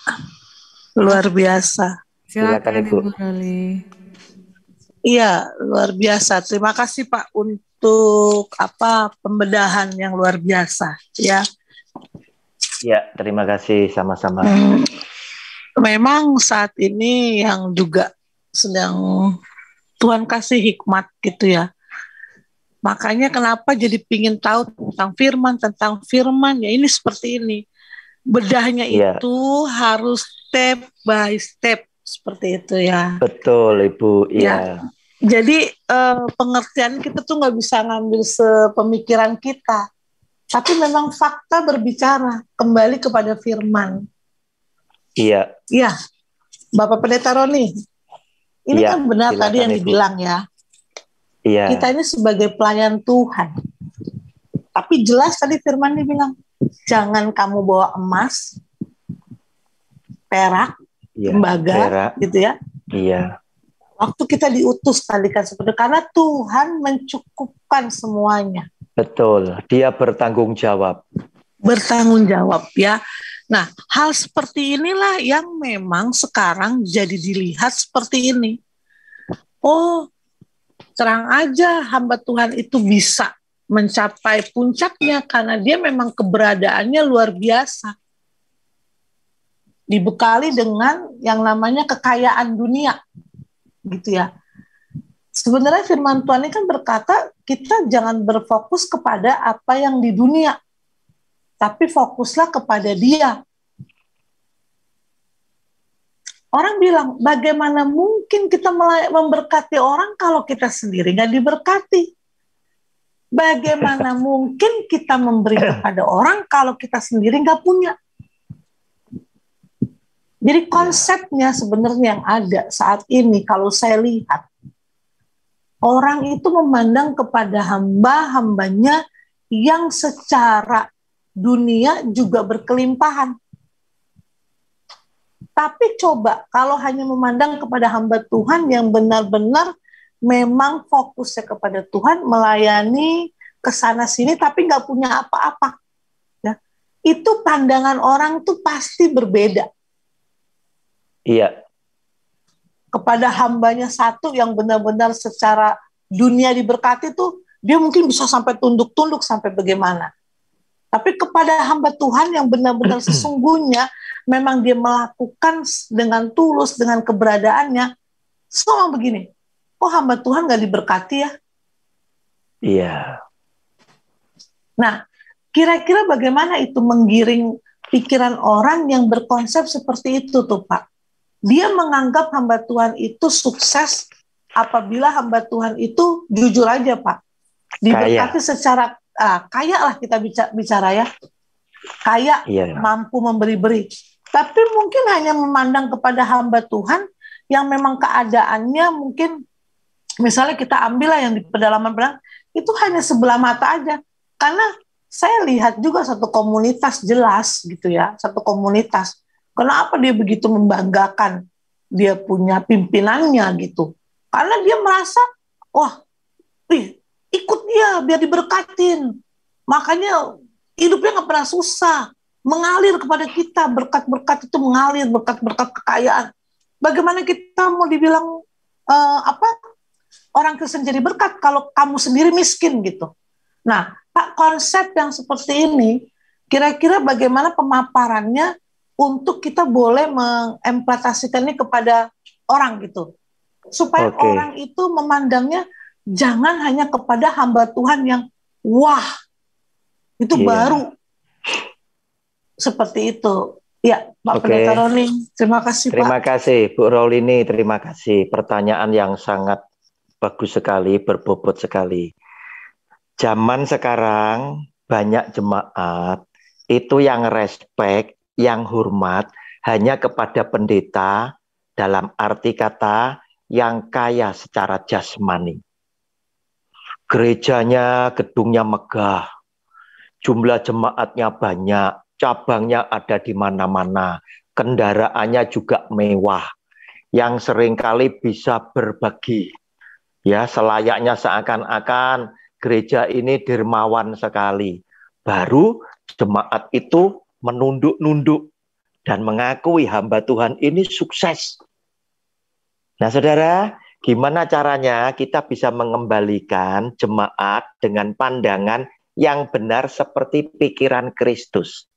luar biasa. Silakan Ibu Roli. Iya, luar biasa. Terima kasih Pak untuk pembedahan yang luar biasa. Ya. Ya, terima kasih sama-sama. Memang saat ini yang juga sedang Tuhan kasih hikmat gitu ya. Makanya kenapa jadi pingin tahu tentang firman ya ini seperti ini. Bedahnya itu harus step by step seperti itu ya. Betul Ibu, iya. Jadi pengertian kita tuh nggak bisa ngambil sepemikiran kita, tapi memang fakta berbicara kembali kepada firman. Iya. Iya, Bapak Pendeta Roni, ini Iya, kan benar silakan, tadi yang Ibu. dibilang ya. Iya. Kita ini sebagai pelayan Tuhan. Tapi jelas tadi firman dibilang, jangan kamu bawa emas, perak, Iya. tembaga, Perak. gitu ya. Iya. Waktu kita diutus tadi kan seperti karena Tuhan mencukupkan semuanya. Betul. Dia bertanggung jawab. Bertanggung jawab ya. Nah, hal seperti inilah yang memang sekarang jadi dilihat seperti ini. Oh, terang aja hamba Tuhan itu bisa mencapai puncaknya karena dia memang keberadaannya luar biasa. Dibekali dengan yang namanya kekayaan dunia. Gitu ya. Sebenarnya firman Tuhan ini kan berkata kita jangan berfokus kepada apa yang di dunia. Tapi fokuslah kepada Dia. Orang bilang, bagaimana mungkin kita memberkati orang kalau kita sendiri nggak diberkati? Bagaimana mungkin kita memberi kepada orang kalau kita sendiri nggak punya? Jadi konsepnya sebenarnya yang ada saat ini kalau saya lihat, orang itu memandang kepada hamba-hambanya yang secara dunia juga berkelimpahan. Tapi coba kalau hanya memandang kepada hamba Tuhan yang benar-benar memang fokusnya kepada Tuhan, melayani kesana sini tapi nggak punya apa-apa, ya, itu pandangan orang tuh pasti berbeda. Iya. Kepada hambanya satu yang benar-benar secara dunia diberkati tuh dia mungkin bisa sampai tunduk-tunduk sampai bagaimana. Tapi kepada hamba Tuhan yang benar-benar sesungguhnya memang dia melakukan dengan tulus, dengan keberadaannya, semua begini, kok hamba Tuhan gak diberkati ya? Iya. Nah, kira-kira bagaimana itu menggiring pikiran orang yang berkonsep seperti itu tuh Pak? Dia menganggap hamba Tuhan itu sukses apabila hamba Tuhan itu jujur aja Pak, diberkati secara kaya lah kita bicara ya, kaya, mampu memberi-beri. Tapi mungkin hanya memandang kepada hamba Tuhan yang memang keadaannya mungkin, misalnya kita ambil lah yang di pedalaman bilang, itu hanya sebelah mata aja. Karena saya lihat juga satu komunitas jelas gitu ya, satu komunitas. Kenapa dia begitu membanggakan dia punya pimpinannya gitu? Karena dia merasa, wah, ikut dia biar diberkatin. Makanya hidupnya nggak pernah susah, mengalir kepada kita, berkat-berkat itu mengalir, berkat-berkat kekayaan. Bagaimana kita mau dibilang orang Kristen jadi berkat kalau kamu sendiri miskin gitu? Nah, Pak, konsep yang seperti ini kira-kira bagaimana pemaparannya untuk kita boleh mengimplementasikannya kepada orang gitu, supaya orang itu memandangnya jangan hanya kepada hamba Tuhan yang wah, itu baru seperti itu. Ya, Pak Pendeta Roni, terima kasih Pak. Terima kasih Bu Rolini, terima kasih. Pertanyaan yang sangat bagus sekali, berbobot sekali. Zaman sekarang banyak jemaat itu yang respect, yang hormat hanya kepada pendeta dalam arti kata yang kaya secara jasmani. Gerejanya, gedungnya megah, jumlah jemaatnya banyak, cabangnya ada di mana-mana, kendaraannya juga mewah, yang seringkali bisa berbagi. Ya, selayaknya seakan-akan gereja ini dermawan sekali. Baru jemaat itu menunduk-nunduk dan mengakui hamba Tuhan ini sukses. Nah, saudara, gimana caranya kita bisa mengembalikan jemaat dengan pandangan yang benar seperti pikiran Kristus?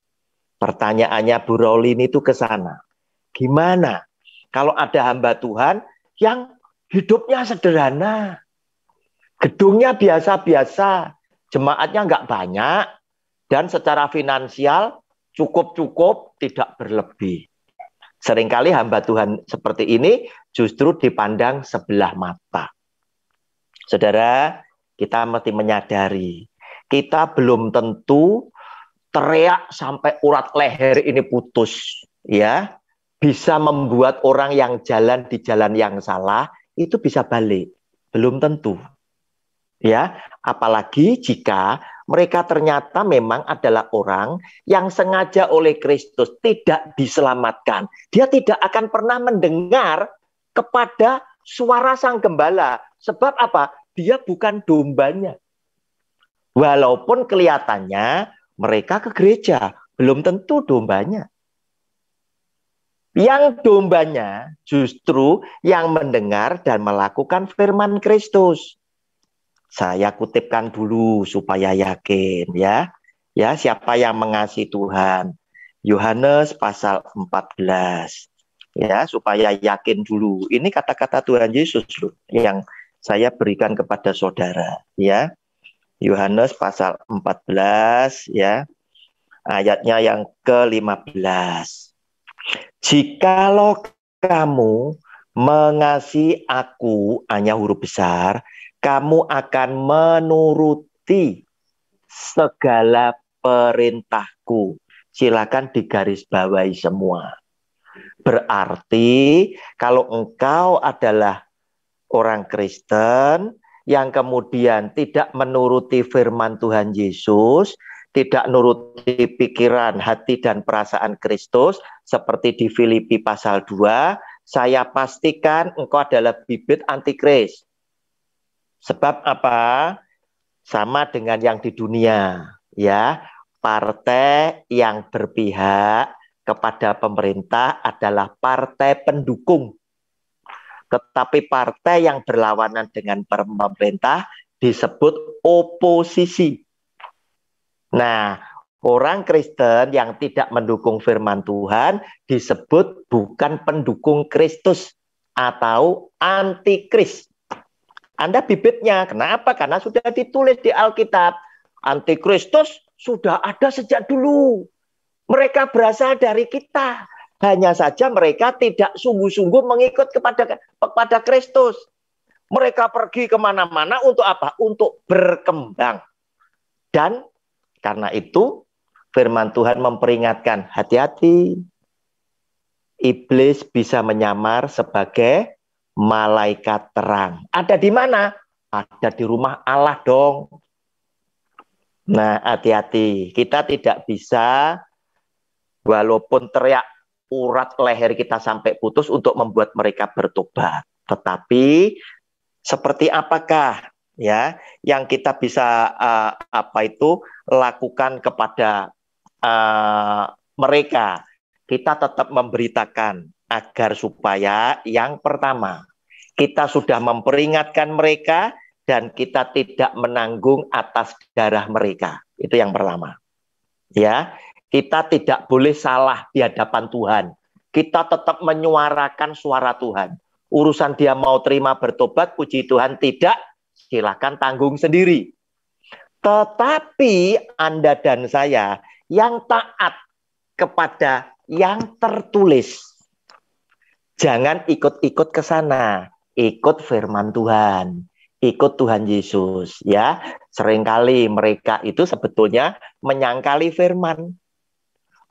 Pertanyaannya Bu Rolini itu ke sana. Gimana kalau ada hamba Tuhan yang hidupnya sederhana, gedungnya biasa-biasa, jemaatnya nggak banyak, dan secara finansial cukup-cukup, tidak berlebih. Seringkali hamba Tuhan seperti ini justru dipandang sebelah mata. Saudara, kita mesti menyadari, kita belum tentu teriak sampai urat leher ini putus, ya. bisa membuat orang yang jalan di jalan yang salah itu bisa balik. Belum tentu. Ya, apalagi jika mereka ternyata memang adalah orang yang sengaja oleh Kristus tidak diselamatkan. Dia tidak akan pernah mendengar kepada suara sang gembala. Sebab apa? Dia bukan dombanya. Walaupun kelihatannya mereka ke gereja, belum tentu dombanya. Yang dombanya justru yang mendengar dan melakukan firman Kristus. Saya kutipkan dulu supaya yakin ya. Ya, siapa yang mengasihi Tuhan? Yohanes pasal 14. Ya, supaya yakin dulu. Ini kata-kata Tuhan Yesus loh yang saya berikan kepada saudara, ya. Yohanes pasal 14 ya. Ayatnya yang ke-15. Jikalau kamu mengasihi aku, hanya huruf besar, kamu akan menuruti segala perintahku. Silakan digarisbawahi semua. Berarti kalau engkau adalah orang Kristen yang kemudian tidak menuruti firman Tuhan Yesus, tidak menuruti pikiran, hati, dan perasaan Kristus, seperti di Filipi pasal 2, saya pastikan engkau adalah bibit antikris. Sebab apa? Sama dengan yang di dunia, ya. Partai yang berpihak kepada pemerintah adalah partai pendukung. Tetapi partai yang berlawanan dengan pemerintah disebut oposisi. Nah, orang Kristen yang tidak mendukung firman Tuhan disebut bukan pendukung Kristus atau antikris. Anda bibitnya. Kenapa? Karena sudah ditulis di Alkitab. Antikristus sudah ada sejak dulu. Mereka berasal dari kita. Hanya saja mereka tidak sungguh-sungguh mengikut kepada Kristus. Mereka pergi kemana-mana untuk apa? Untuk berkembang. Dan karena itu firman Tuhan memperingatkan, hati-hati. Iblis bisa menyamar sebagai malaikat terang. Ada di mana? Ada di rumah Allah dong. Nah, hati-hati. Kita tidak bisa, walaupun teriak urat leher kita sampai putus untuk membuat mereka bertobat. Tetapi seperti apakah ya yang kita bisa lakukan kepada mereka? Kita tetap memberitakan agar supaya yang pertama kita sudah memperingatkan mereka dan kita tidak menanggung atas darah mereka. Itu yang pertama. Ya. Kita tidak boleh salah di hadapan Tuhan. Kita tetap menyuarakan suara Tuhan. Urusan dia mau terima bertobat, puji Tuhan, tidak, silakan tanggung sendiri. Tetapi Anda dan saya yang taat kepada yang tertulis. Jangan ikut-ikut ke sana. Ikut firman Tuhan. Ikut Tuhan Yesus. Ya, seringkali mereka itu sebetulnya menyangkali firman.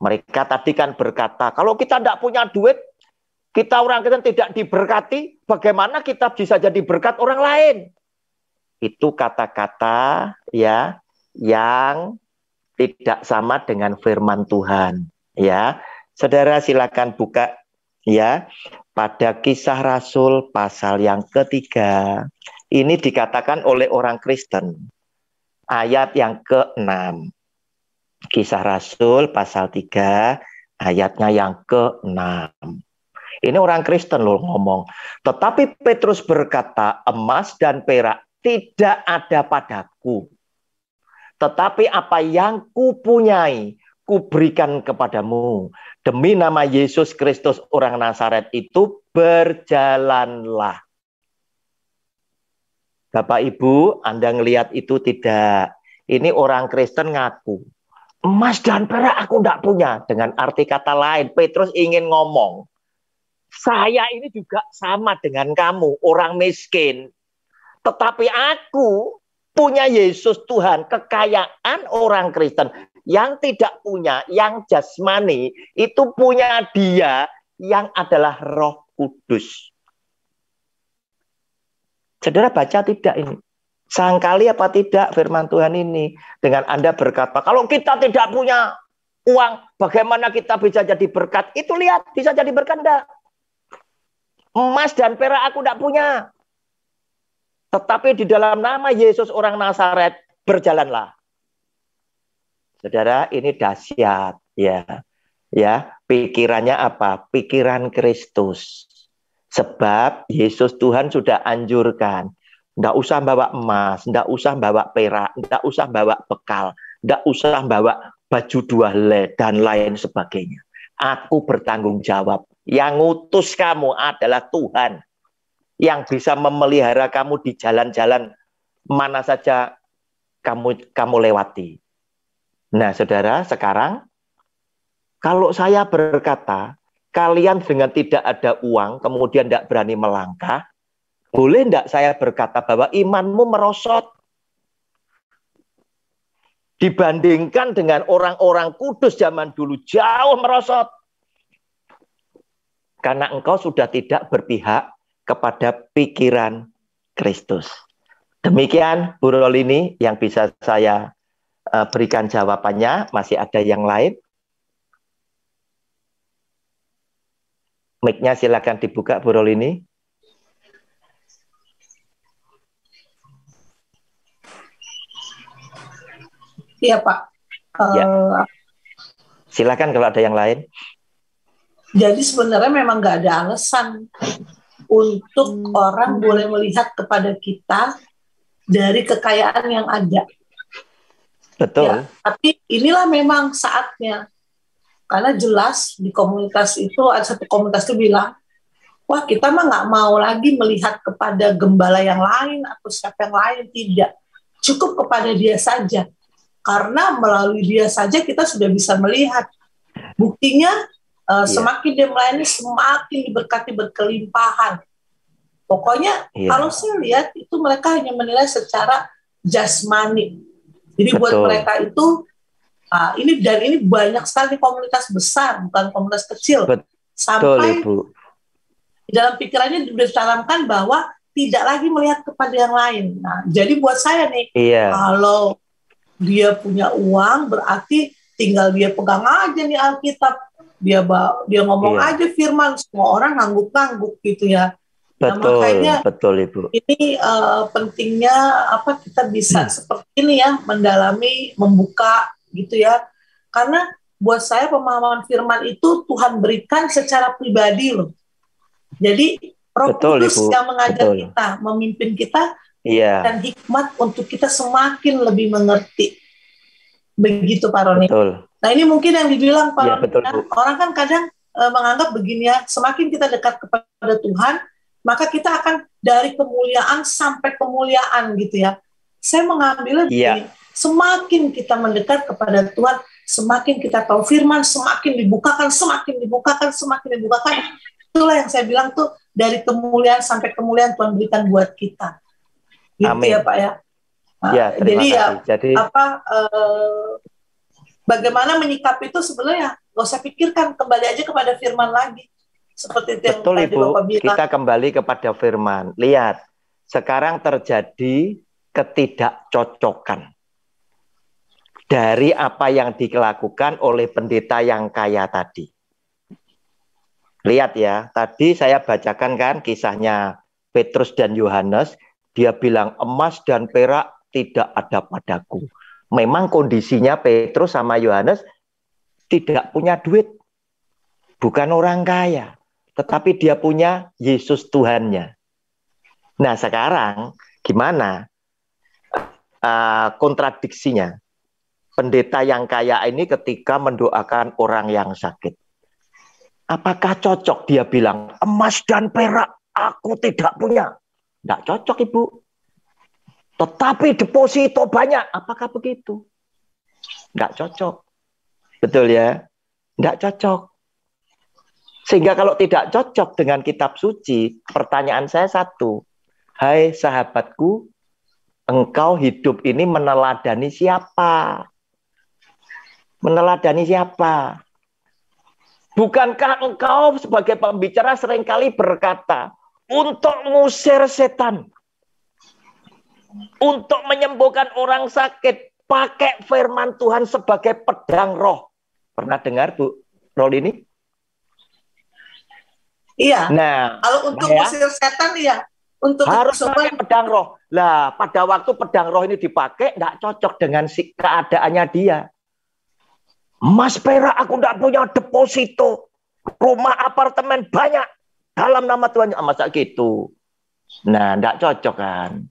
Mereka tadi kan berkata, kalau kita tidak punya duit, kita orang Kristen tidak diberkati, bagaimana kita bisa jadi berkat orang lain? Itu kata-kata ya yang tidak sama dengan firman Tuhan. Ya, saudara silakan buka ya pada Kisah Rasul pasal yang ke-3. Ini dikatakan oleh orang Kristen. Ayat yang ke-6. Kisah Rasul pasal 3 ayatnya yang ke-6. Ini orang Kristen loh ngomong. Tetapi Petrus berkata, emas dan perak tidak ada padaku. Tetapi apa yang kupunyai, kuberikan kepadamu. Demi nama Yesus Kristus orang Nazaret itu berjalanlah. Bapak Ibu, Anda ngelihat itu tidak? Ini orang Kristen ngaku. Emas dan perak aku tidak punya. Dengan arti kata lain, Petrus ingin ngomong, saya ini juga sama dengan kamu, orang miskin. Tetapi aku punya Yesus Tuhan, kekayaan orang Kristen. Yang tidak punya, yang jasmani, itu punya dia yang adalah Roh Kudus. Saudara baca tidak ini? Sangkali apa tidak firman Tuhan ini dengan Anda berkata, kalau kita tidak punya uang, bagaimana kita bisa jadi berkat? Itu lihat, bisa jadi berkat enggak? Emas dan perak aku tidak punya. Tetapi di dalam nama Yesus orang Nazaret, berjalanlah. Saudara, ini dahsyat ya. Ya, pikirannya apa? Pikiran Kristus. Sebab Yesus Tuhan sudah anjurkan, enggak usah bawa emas, enggak usah bawa perak, enggak usah bawa bekal, enggak usah bawa baju 2 helai dan lain sebagainya. Aku bertanggung jawab. Yang ngutus kamu adalah Tuhan yang bisa memelihara kamu di jalan-jalan mana saja kamu lewati. Nah, saudara, sekarang kalau saya berkata, kalian dengan tidak ada uang, kemudian tidak berani melangkah, boleh tidak saya berkata bahwa imanmu merosot? Dibandingkan dengan orang-orang kudus zaman dulu, jauh merosot. Karena engkau sudah tidak berpihak kepada pikiran Kristus. Demikian Bu Rolini yang bisa saya berikan jawabannya. Masih ada yang lain? Mic-nya silakan dibuka Bu Rolini. Iya Pak. Ya. Silakan kalau ada yang lain. Jadi sebenarnya memang nggak ada alasan untuk orang boleh melihat kepada kita dari kekayaan yang ada. Betul. Ya, tapi inilah memang saatnya. Karena jelas di komunitas itu, ada satu komunitas itu bilang, wah kita mah nggak mau lagi melihat kepada gembala yang lain atau siapa yang lain. Tidak. Cukup kepada dia saja. Karena melalui dia saja kita sudah bisa melihat. Buktinya, semakin dia melayani, semakin diberkati berkelimpahan. Pokoknya kalau saya lihat itu mereka hanya menilai secara jasmani. Jadi buat mereka itu ini banyak sekali komunitas besar, bukan komunitas kecil. Sampai Ibu. Di dalam pikirannya ditanamkan bahwa tidak lagi melihat kepada yang lain. Nah, jadi buat saya nih, kalau dia punya uang berarti tinggal dia pegang aja nih Alkitab. Dia ngomong aja firman, semua orang ngangguk-ngangguk gitu ya. Nah, makanya betul Ibu. Ini pentingnya kita bisa seperti ini ya, mendalami, membuka gitu ya. Karena buat saya pemahaman firman itu Tuhan berikan secara pribadi loh. Jadi Roh Kudus yang mengajar kita, memimpin kita, dan hikmat untuk kita semakin lebih mengerti. Begitu Pak Roni. Nah ini mungkin yang dibilang Pak Roni, orang kan kadang menganggap begini ya, semakin kita dekat kepada Tuhan, maka kita akan dari kemuliaan sampai kemuliaan gitu ya. Saya mengambilnya begini, semakin kita mendekat kepada Tuhan, semakin kita tahu firman, semakin dibukakan. Itulah yang saya bilang tuh, dari kemuliaan sampai kemuliaan Tuhan berikan buat kita. Gitu. Amin. Ya Pak ya. Nah, jadi bagaimana menyikapi itu sebenarnya gak usah pikirkan, kembali aja kepada firman lagi. Seperti itu yang tadi Bapak bilang. Kita kembali kepada firman. Lihat, sekarang terjadi ketidakcocokan dari apa yang dilakukan oleh pendeta yang kaya tadi. Lihat ya, tadi saya bacakan kan kisahnya Petrus dan Yohanes. Dia bilang emas dan perak tidak ada padaku. Memang kondisinya Petrus sama Yohanes tidak punya duit. Bukan orang kaya. Tetapi dia punya Yesus Tuhannya. Nah sekarang gimana kontradiksinya? Pendeta yang kaya ini ketika mendoakan orang yang sakit. Apakah cocok dia bilang, emas dan perak aku tidak punya? Tidak cocok Ibu. Tetapi deposito banyak. Apakah begitu? Tidak cocok. Betul ya? Tidak cocok. Sehingga kalau tidak cocok dengan kitab suci, pertanyaan saya satu. Hai sahabatku, engkau hidup ini meneladani siapa? Meneladani siapa? Bukankah engkau sebagai pembicara seringkali berkata, untuk mengusir setan, untuk menyembuhkan orang sakit, pakai firman Tuhan sebagai pedang roh. Pernah dengar Bu Rol ini? Iya. Nah, Kalau untuk ya, usir setan, iya. Untuk harus kesembuhan, pakai pedang roh. Lah, pada waktu pedang roh ini dipakai, tidak cocok dengan keadaannya dia. Mas Pera, aku tidak punya deposito. Rumah apartemen banyak. Dalam nama Tuhan, masa gitu. Nah, tidak cocok kan.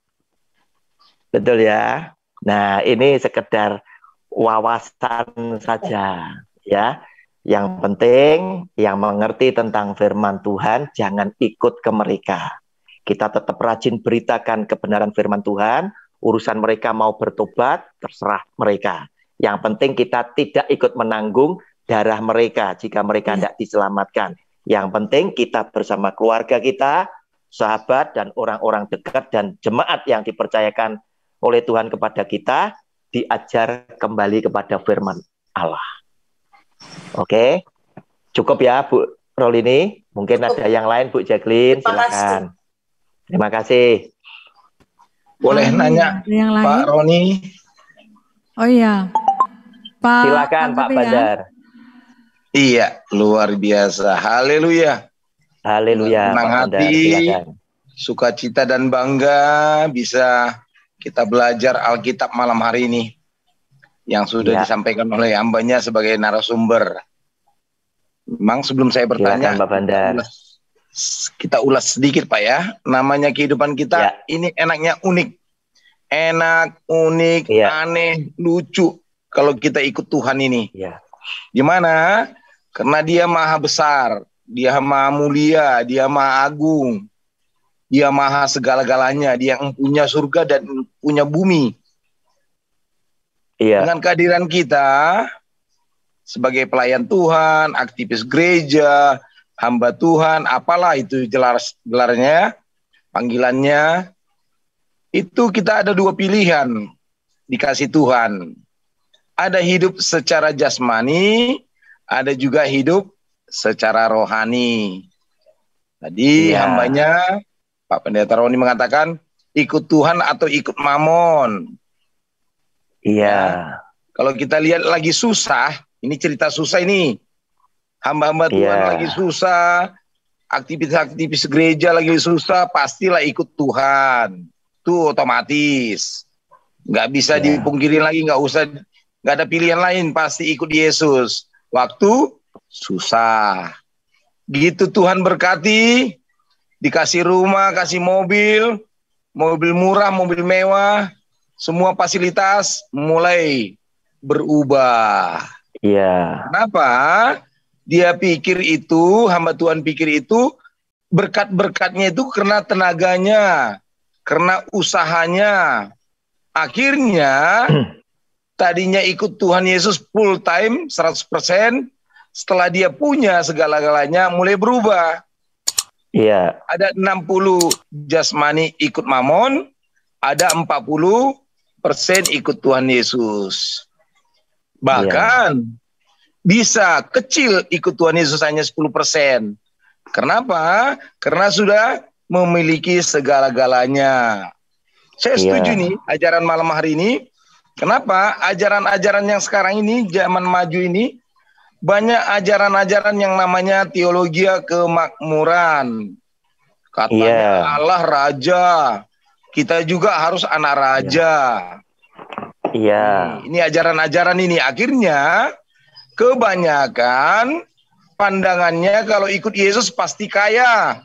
Betul ya. Nah, ini sekedar wawasan saja. Ya. Yang penting, yang mengerti tentang firman Tuhan, jangan ikut ke mereka. Kita tetap rajin beritakan kebenaran firman Tuhan. Urusan mereka mau bertobat, terserah mereka. Yang penting kita tidak ikut menanggung darah mereka jika mereka tidak diselamatkan. Yang penting kita bersama keluarga kita, sahabat dan orang-orang dekat dan jemaat yang dipercayakan oleh Tuhan kepada kita, diajar kembali kepada firman Allah. Oke, cukup ya Bu Rolini. Mungkin cukup. ada yang lain Bu Jacqueline, silakan. Terima kasih. Boleh nanya yang lain? Pak Roni? Oh iya, Pak. Silakan Pak Bandar. Iya, luar biasa. Haleluya. Haleluya. Senang Pak Bandar, hati, silakan. sukacita dan bangga bisa kita belajar Alkitab malam hari ini yang sudah disampaikan oleh hambanya sebagai narasumber. Memang sebelum saya bertanya, silakan, Pak Bandar. Kita ulas sedikit Pak ya. Namanya kehidupan kita ini enaknya unik. Enak, unik, aneh, lucu kalau kita ikut Tuhan ini. Gimana? Karena Dia maha besar, Dia maha mulia, Dia maha agung, Dia maha segala-galanya, Dia yang punya surga dan punya bumi. Dengan kehadiran kita sebagai pelayan Tuhan, aktivis gereja, hamba Tuhan, apalah itu gelarnya, panggilannya, itu kita ada dua pilihan dikasih Tuhan. Ada hidup secara jasmani, ada juga hidup secara rohani. Tadi hambanya, Pak Pendeta Roni mengatakan, ikut Tuhan atau ikut mamon. Ya. Kalau kita lihat lagi susah, ini cerita susah ini. Hamba-hamba Tuhan lagi susah, aktivis-aktivis gereja lagi susah, pastilah ikut Tuhan. Itu otomatis. Nggak bisa dipungkiri lagi, nggak ada pilihan lain, pasti ikut Yesus. Waktu susah. Gitu Tuhan berkati, dikasih rumah, kasih mobil, mobil murah, mobil mewah, semua fasilitas mulai berubah. Kenapa? Dia pikir itu, hamba Tuhan pikir itu, berkat-berkatnya itu karena tenaganya, karena usahanya. Akhirnya, tadinya ikut Tuhan Yesus full time, 100%, setelah dia punya segala-galanya, mulai berubah. Ada 60 jasmani ikut mamon, ada 40% ikut Tuhan Yesus. Bahkan bisa kecil ikut Tuhan Yesus hanya 10%. Kenapa? Karena sudah memiliki segala-galanya. Saya setuju nih ajaran malam hari ini. Kenapa? Ajaran-ajaran yang sekarang ini, zaman maju ini, banyak ajaran-ajaran yang namanya teologi kemakmuran. Katanya Allah raja, kita juga harus anak raja. Ini ajaran-ajaran ini akhirnya kebanyakan pandangannya kalau ikut Yesus pasti kaya.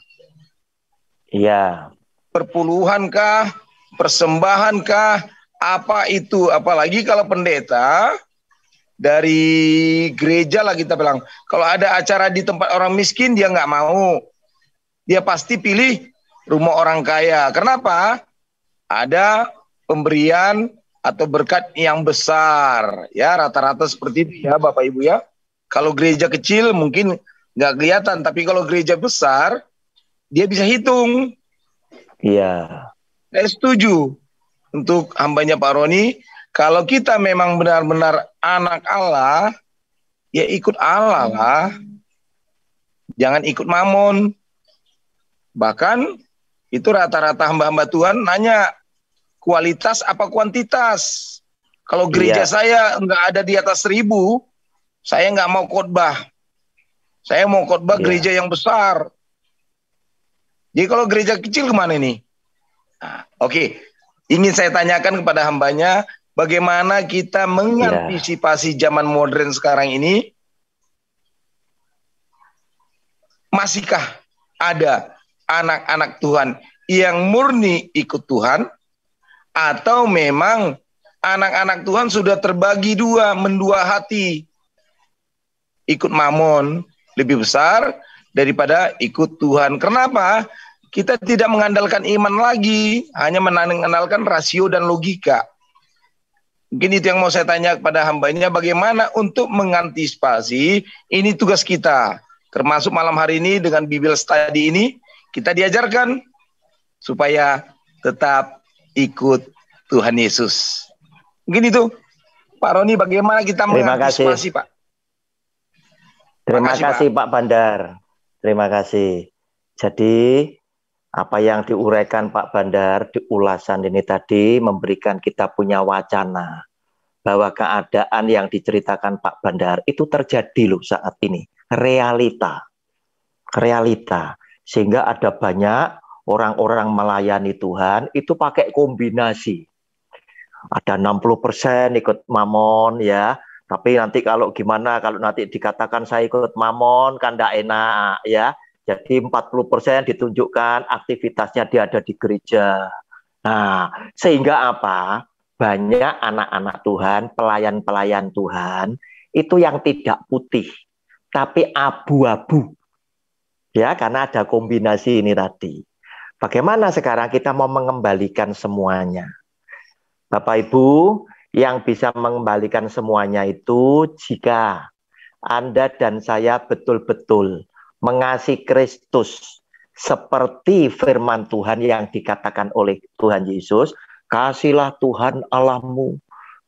Perpuluhan kah, persembahan kah, apa itu? Apalagi kalau pendeta dari gereja lah kita bilang, kalau ada acara di tempat orang miskin dia nggak mau. Dia pasti pilih rumah orang kaya. Kenapa? Ada pemberian atau berkat yang besar. Ya, rata-rata seperti itu ya Bapak Ibu ya. Kalau gereja kecil mungkin nggak kelihatan, tapi kalau gereja besar, dia bisa hitung. Saya setuju untuk hambanya Pak Roni, kalau kita memang benar-benar anak Allah, ya ikut Allah lah. Jangan ikut mamon. Bahkan itu rata-rata hamba-hamba Tuhan nanya kualitas apa kuantitas. Kalau gereja saya nggak ada di atas 1.000, saya nggak mau khotbah. Saya mau khotbah gereja yang besar. Jadi kalau gereja kecil kemana ini? Nah, Oke. Ingin saya tanyakan kepada hambanya, bagaimana kita mengantisipasi zaman modern sekarang ini? Masihkah ada anak-anak Tuhan yang murni ikut Tuhan? Atau memang anak-anak Tuhan sudah terbagi mendua hati. Ikut mamon lebih besar daripada ikut Tuhan. Kenapa? Kita tidak mengandalkan iman lagi, hanya mengandalkan rasio dan logika. Mungkin itu yang mau saya tanya kepada hambanya, bagaimana untuk mengantisipasi, ini tugas kita. Termasuk malam hari ini dengan Bible Study ini, kita diajarkan supaya tetap ikut Tuhan Yesus. Mungkin itu, Pak Roni, bagaimana kita mengantisipasi, Pak? Terima kasih, Pak Bandar. Terima kasih. Jadi, apa yang diuraikan Pak Bandar di ulasan ini tadi memberikan kita punya wacana bahwa keadaan yang diceritakan Pak Bandar itu terjadi loh saat ini. Realita. Sehingga ada banyak orang-orang melayani Tuhan itu pakai kombinasi. Ada 60% ikut mamon ya, tapi nanti kalau gimana kalau nanti dikatakan saya ikut mamon kan enggak enak ya. Jadi 40% ditunjukkan aktivitasnya dia ada di gereja. Nah, sehingga apa? Banyak anak-anak Tuhan, pelayan-pelayan Tuhan itu yang tidak putih, tapi abu-abu. Ya, karena ada kombinasi ini tadi. Bagaimana sekarang kita mau mengembalikan semuanya? Bapak Ibu, yang bisa mengembalikan semuanya itu jika Anda dan saya betul-betul mengasihi Kristus seperti firman Tuhan yang dikatakan oleh Tuhan Yesus, kasihlah Tuhan Allahmu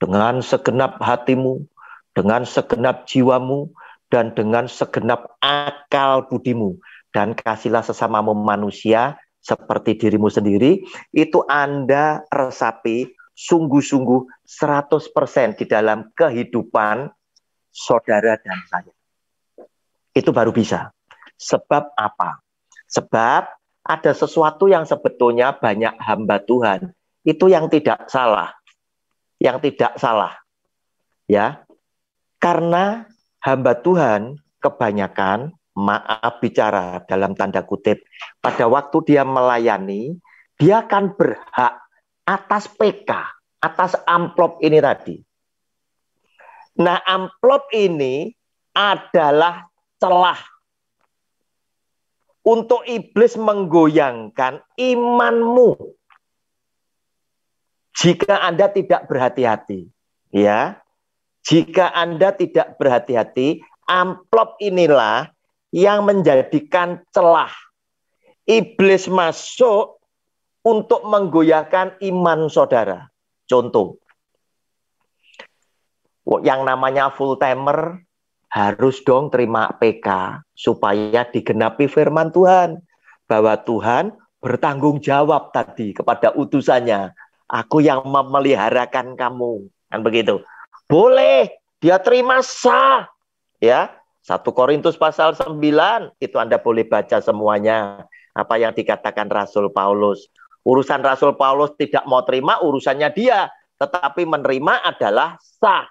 dengan segenap hatimu, dengan segenap jiwamu, dan dengan segenap akal budimu, dan kasihlah sesamamu manusia seperti dirimu sendiri. Itu Anda resapi sungguh-sungguh 100% di dalam kehidupan saudara dan saya. Itu baru bisa. Sebab apa? Sebab ada sesuatu yang sebetulnya banyak hamba Tuhan itu yang tidak salah. Yang tidak salah. Ya. Karena hamba Tuhan kebanyakan, maaf bicara dalam tanda kutip, pada waktu dia melayani, dia akan berhak atas PK, atas amplop ini tadi. Nah, amplop ini adalah celah untuk iblis menggoyangkan imanmu. Jika Anda tidak berhati-hati, ya. Jika Anda tidak berhati-hati, amplop inilah yang menjadikan celah. Iblis masuk untuk menggoyahkan iman saudara. Contoh, yang namanya full timer harus dong terima PK supaya digenapi firman Tuhan. Bahwa Tuhan bertanggung jawab tadi kepada utusannya. Aku yang memeliharakan kamu. Kan begitu. Boleh, dia terima sah. Ya, 1 Korintus pasal 9, itu Anda boleh baca semuanya. Apa yang dikatakan Rasul Paulus. Urusan Rasul Paulus tidak mau terima, urusannya dia. Tetapi menerima adalah sah.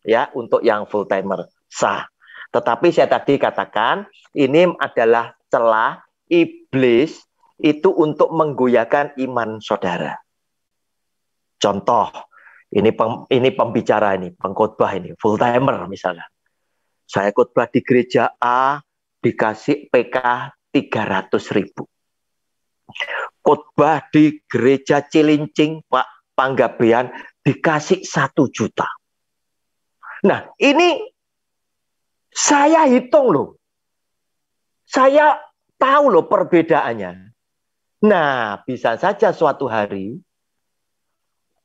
Ya, untuk yang full timer, sah. Tetapi saya tadi katakan, ini adalah celah iblis itu untuk menggoyahkan iman saudara. Contoh, ini pembicara ini, pengkhotbah ini, full timer misalnya. Saya khotbah di gereja A, dikasih PK 300.000. Khotbah di gereja Cilincing, Pak Panggabean, dikasih 1 juta. Nah, ini saya hitung loh. Saya tahu loh perbedaannya. Nah, bisa saja suatu hari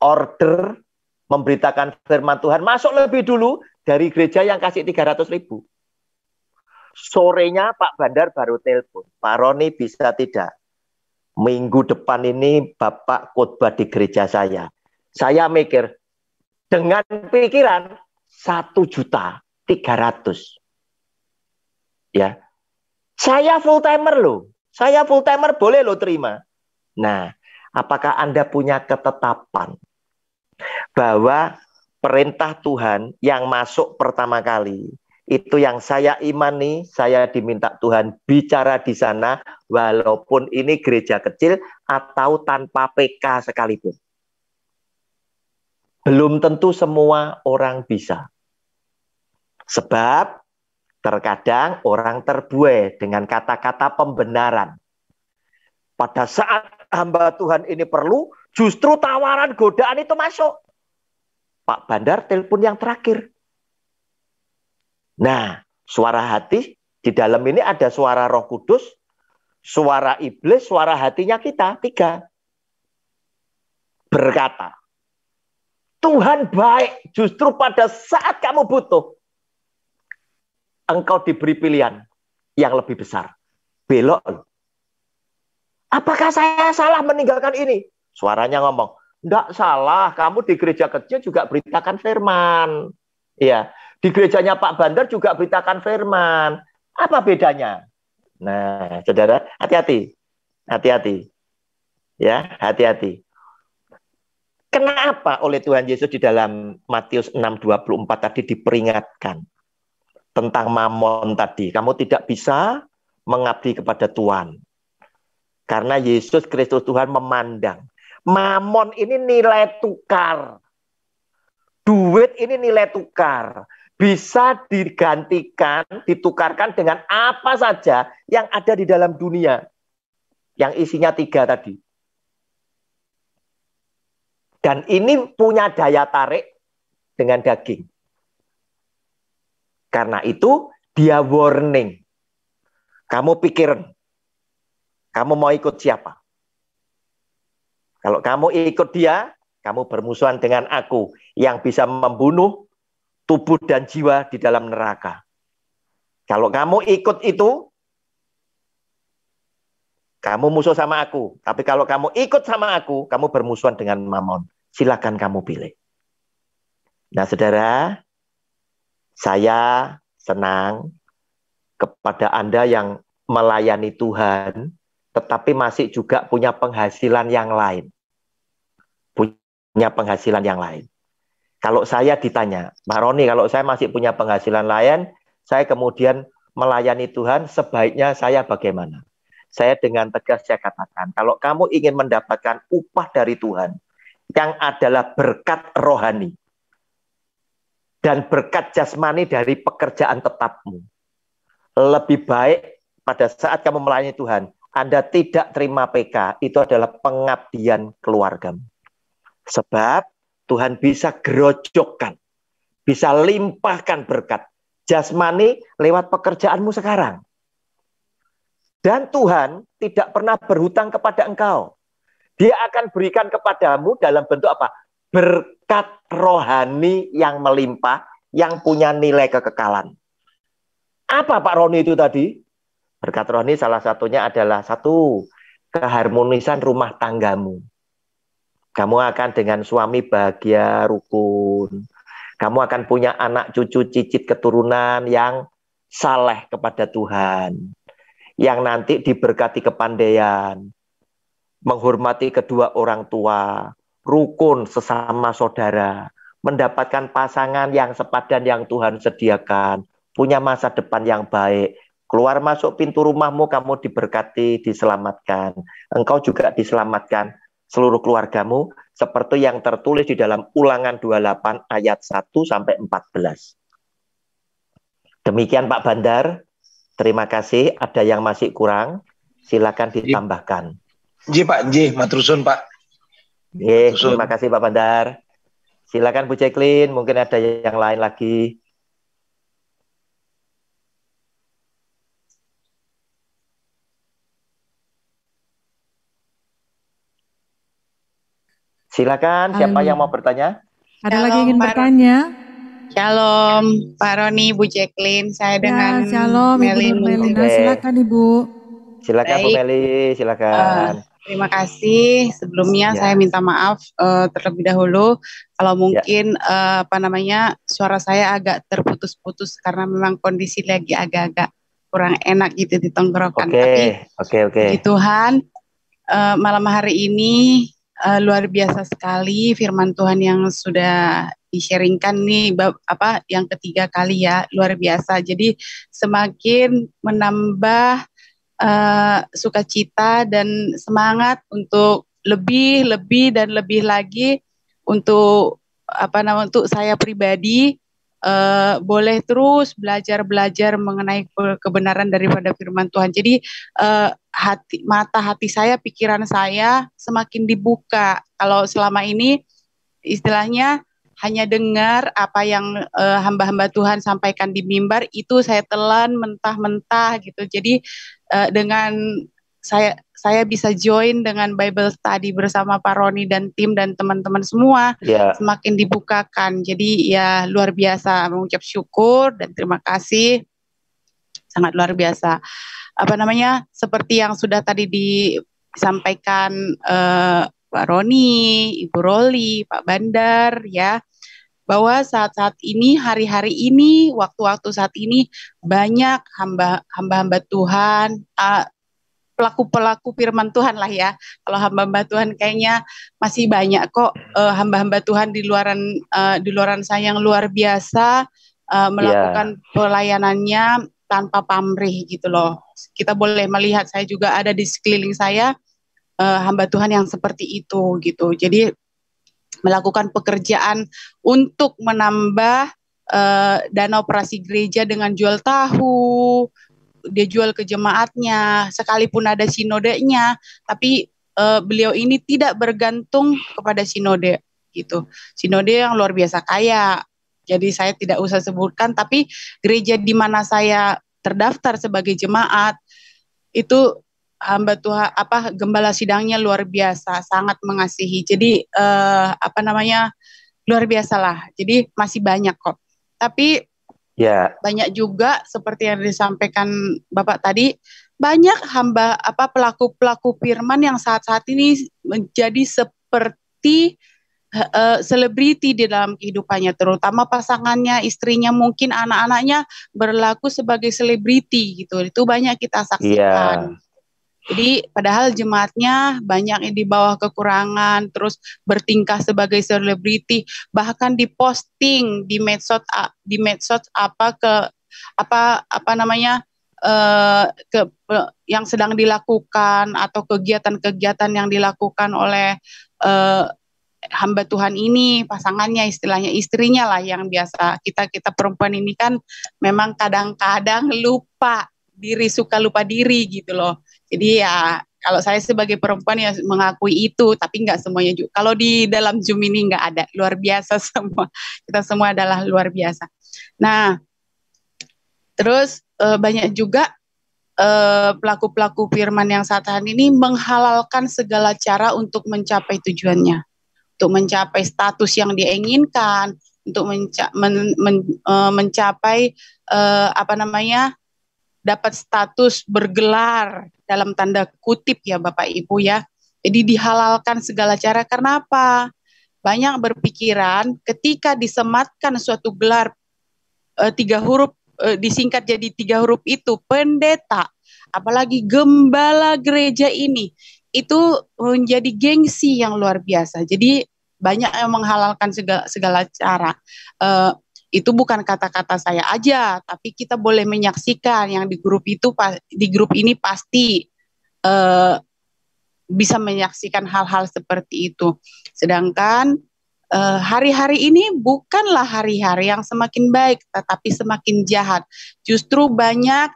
order memberitakan firman Tuhan masuk lebih dulu dari gereja yang kasih 300.000. Sorenya Pak Bandar baru telepon, Pak Roni bisa tidak? Minggu depan ini Bapak khotbah di gereja saya. Saya mikir, dengan pikiran 1.300.000. Ya, saya full timer loh. Saya full timer boleh loh terima. Nah, apakah Anda punya ketetapan bahwa perintah Tuhan yang masuk pertama kali itu yang saya imani, saya diminta Tuhan bicara di sana, walaupun ini gereja kecil atau tanpa PK sekalipun. Belum tentu semua orang bisa. Sebab terkadang orang terbuai dengan kata-kata pembenaran. Pada saat hamba Tuhan ini perlu, justru tawaran godaan itu masuk. Pak Bandar telepon yang terakhir. Nah, suara hati di dalam ini ada suara Roh Kudus, suara iblis, suara hatinya kita, 3. Berkata, Tuhan baik justru pada saat kamu butuh. Engkau diberi pilihan yang lebih besar. Belok. Apakah saya salah meninggalkan ini? Suaranya ngomong, enggak salah, kamu di gereja kecil juga beritakan firman. Iya. Di gerejanya Pak Bandar juga beritakan firman. Apa bedanya? Nah, saudara, hati-hati. Hati-hati. Ya, hati-hati. Kenapa oleh Tuhan Yesus di dalam Matius 6:24 tadi diperingatkan tentang mamon tadi? Kamu tidak bisa mengabdi kepada Tuhan. Karena Yesus Kristus Tuhan memandang. Mamon ini nilai tukar. Duit ini nilai tukar. Bisa digantikan, ditukarkan dengan apa saja yang ada di dalam dunia. Yang isinya 3 tadi. Dan ini punya daya tarik dengan daging. Karena itu dia warning. Kamu pikir, kamu mau ikut siapa? Kalau kamu ikut dia, kamu bermusuhan dengan aku yang bisa membunuh tubuh dan jiwa di dalam neraka. Kalau kamu ikut itu, kamu musuh sama aku. Tapi kalau kamu ikut sama aku, kamu bermusuhan dengan Mamon. Silakan kamu pilih. Nah, saudara, saya senang kepada Anda yang melayani Tuhan, tetapi masih juga punya penghasilan yang lain. Punya penghasilan yang lain. Kalau saya ditanya, Pak Roni, kalau saya masih punya penghasilan lain, saya kemudian melayani Tuhan, sebaiknya saya bagaimana? Saya dengan tegas saya katakan, kalau kamu ingin mendapatkan upah dari Tuhan, yang adalah berkat rohani, dan berkat jasmani dari pekerjaan tetapmu, lebih baik pada saat kamu melayani Tuhan, Anda tidak terima PK, itu adalah pengabdian keluargamu. Sebab Tuhan bisa gerojokkan, bisa limpahkan berkat jasmani lewat pekerjaanmu sekarang. Dan Tuhan tidak pernah berhutang kepada engkau. Dia akan berikan kepadamu dalam bentuk apa? Berkat rohani yang melimpah, yang punya nilai kekekalan. Apa Pak Roni itu tadi? Berkat rohani salah satunya adalah 1, keharmonisan rumah tanggamu. Kamu akan dengan suami bahagia, rukun. Kamu akan punya anak, cucu, cicit, keturunan yang saleh kepada Tuhan. Yang nanti diberkati kepandaian, menghormati kedua orang tua, rukun sesama saudara, mendapatkan pasangan yang sepadan yang Tuhan sediakan, punya masa depan yang baik. Keluar masuk pintu rumahmu, kamu diberkati, diselamatkan. Engkau juga diselamatkan, seluruh keluargamu, seperti yang tertulis di dalam Ulangan 28 ayat 1-14. Demikian Pak Bandar, terima kasih. Ada yang masih kurang, silakan ditambahkan. J Pak, J, matrusun Pak. Terima kasih Pak Bandar. Silakan Bu Jacqueline, mungkin ada yang lain lagi. Silakan, siapa yang mau bertanya? Ada lagi ingin bertanya? Shalom, Pak Roni, Bu Jacqueline. Saya dengan Shalom Ibu Melin. Nurmelina, silakan Ibu. Silakan Bu Baik. Meli, silakan. Terima kasih. Sebelumnya saya minta maaf terlebih dahulu kalau mungkin suara saya agak terputus-putus karena memang kondisi lagi agak-agak kurang enak gitu di tenggorokan. Tapi puji Tuhan, malam hari ini luar biasa sekali firman Tuhan yang sudah di-sharingkan nih yang ketiga kali ya, luar biasa. Jadi semakin menambah sukacita dan semangat untuk lebih dan lebih lagi untuk untuk saya pribadi boleh terus belajar mengenai kebenaran daripada firman Tuhan. Jadi mata hati saya, pikiran saya semakin dibuka. Kalau selama ini istilahnya hanya dengar apa yang hamba-hamba Tuhan sampaikan di mimbar, itu saya telan mentah-mentah gitu. Jadi dengan saya bisa join dengan Bible study bersama Pak Roni dan tim dan teman-teman semua, semakin dibukakan. Jadi ya luar biasa, mengucap syukur dan terima kasih, sangat luar biasa. Seperti yang sudah tadi disampaikan Pak Roni, Ibu Roli, Pak Bandar ya, bahwa saat-saat ini, hari-hari ini, waktu-waktu saat ini banyak hamba-hamba Tuhan, pelaku-pelaku firman Tuhan lah ya. Kalau hamba-hamba Tuhan kayaknya masih banyak kok hamba-hamba Tuhan di luaran saya yang luar biasa melakukan pelayanannya tanpa pamrih gitu loh. Kita boleh melihat, saya juga ada di sekeliling saya hamba Tuhan yang seperti itu gitu. Jadi melakukan pekerjaan untuk menambah dana operasi gereja dengan jual tahu, dia jual ke jemaatnya, sekalipun ada sinodenya, tapi beliau ini tidak bergantung kepada sinode gitu. Sinode yang luar biasa kaya. Jadi saya tidak usah sebutkan, tapi gereja di mana saya terdaftar sebagai jemaat itu hamba Tuhan, gembala sidangnya luar biasa, sangat mengasihi. Jadi luar biasa lah. Jadi masih banyak kok. Tapi banyak juga seperti yang disampaikan Bapak tadi, banyak pelaku-pelaku firman yang saat-saat ini menjadi seperti selebriti di dalam kehidupannya, terutama pasangannya, istrinya, mungkin anak-anaknya berlaku sebagai selebriti gitu. Itu banyak kita saksikan. Jadi padahal jemaatnya banyak yang di bawah kekurangan, terus bertingkah sebagai selebriti, bahkan diposting di medsos yang sedang dilakukan atau kegiatan-kegiatan yang dilakukan oleh hamba Tuhan ini, pasangannya, istilahnya istrinya lah, yang biasa kita perempuan ini kan memang kadang-kadang lupa diri, suka lupa diri gitu loh. Jadi ya kalau saya sebagai perempuan ya mengakui itu, tapi nggak semuanya juga. Kalau di dalam Zoom ini nggak ada, luar biasa semua. Kita semua adalah luar biasa. Nah, terus banyak juga pelaku-pelaku firman yang saat ini menghalalkan segala cara untuk mencapai tujuannya, untuk mencapai status yang dia inginkan, untuk mencapai dapat status bergelar dalam tanda kutip ya Bapak Ibu ya. Jadi dihalalkan segala cara. Karena apa? Banyak berpikiran ketika disematkan suatu gelar 3 huruf, disingkat jadi 3 huruf itu pendeta, apalagi gembala gereja ini, itu menjadi gengsi yang luar biasa. Jadi banyak yang menghalalkan segala cara. Itu bukan kata-kata saya aja, tapi kita boleh menyaksikan yang di grup ini pasti bisa menyaksikan hal-hal seperti itu. Sedangkan hari-hari ini bukanlah hari-hari yang semakin baik, tetapi semakin jahat. Justru banyak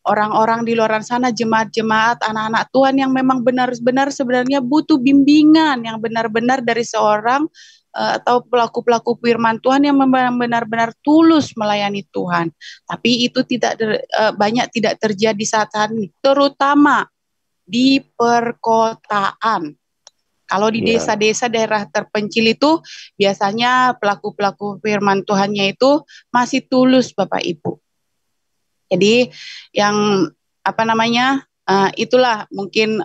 orang-orang di luar sana, jemaat-jemaat, anak-anak Tuhan yang memang benar-benar sebenarnya butuh bimbingan yang benar-benar dari seorang atau pelaku-pelaku firman Tuhan yang benar-benar tulus melayani Tuhan. Tapi itu banyak tidak terjadi saat ini, terutama di perkotaan. Kalau di Ya. desa-desa daerah terpencil itu biasanya pelaku-pelaku firman Tuhannya itu masih tulus, Bapak Ibu. Jadi yang itulah mungkin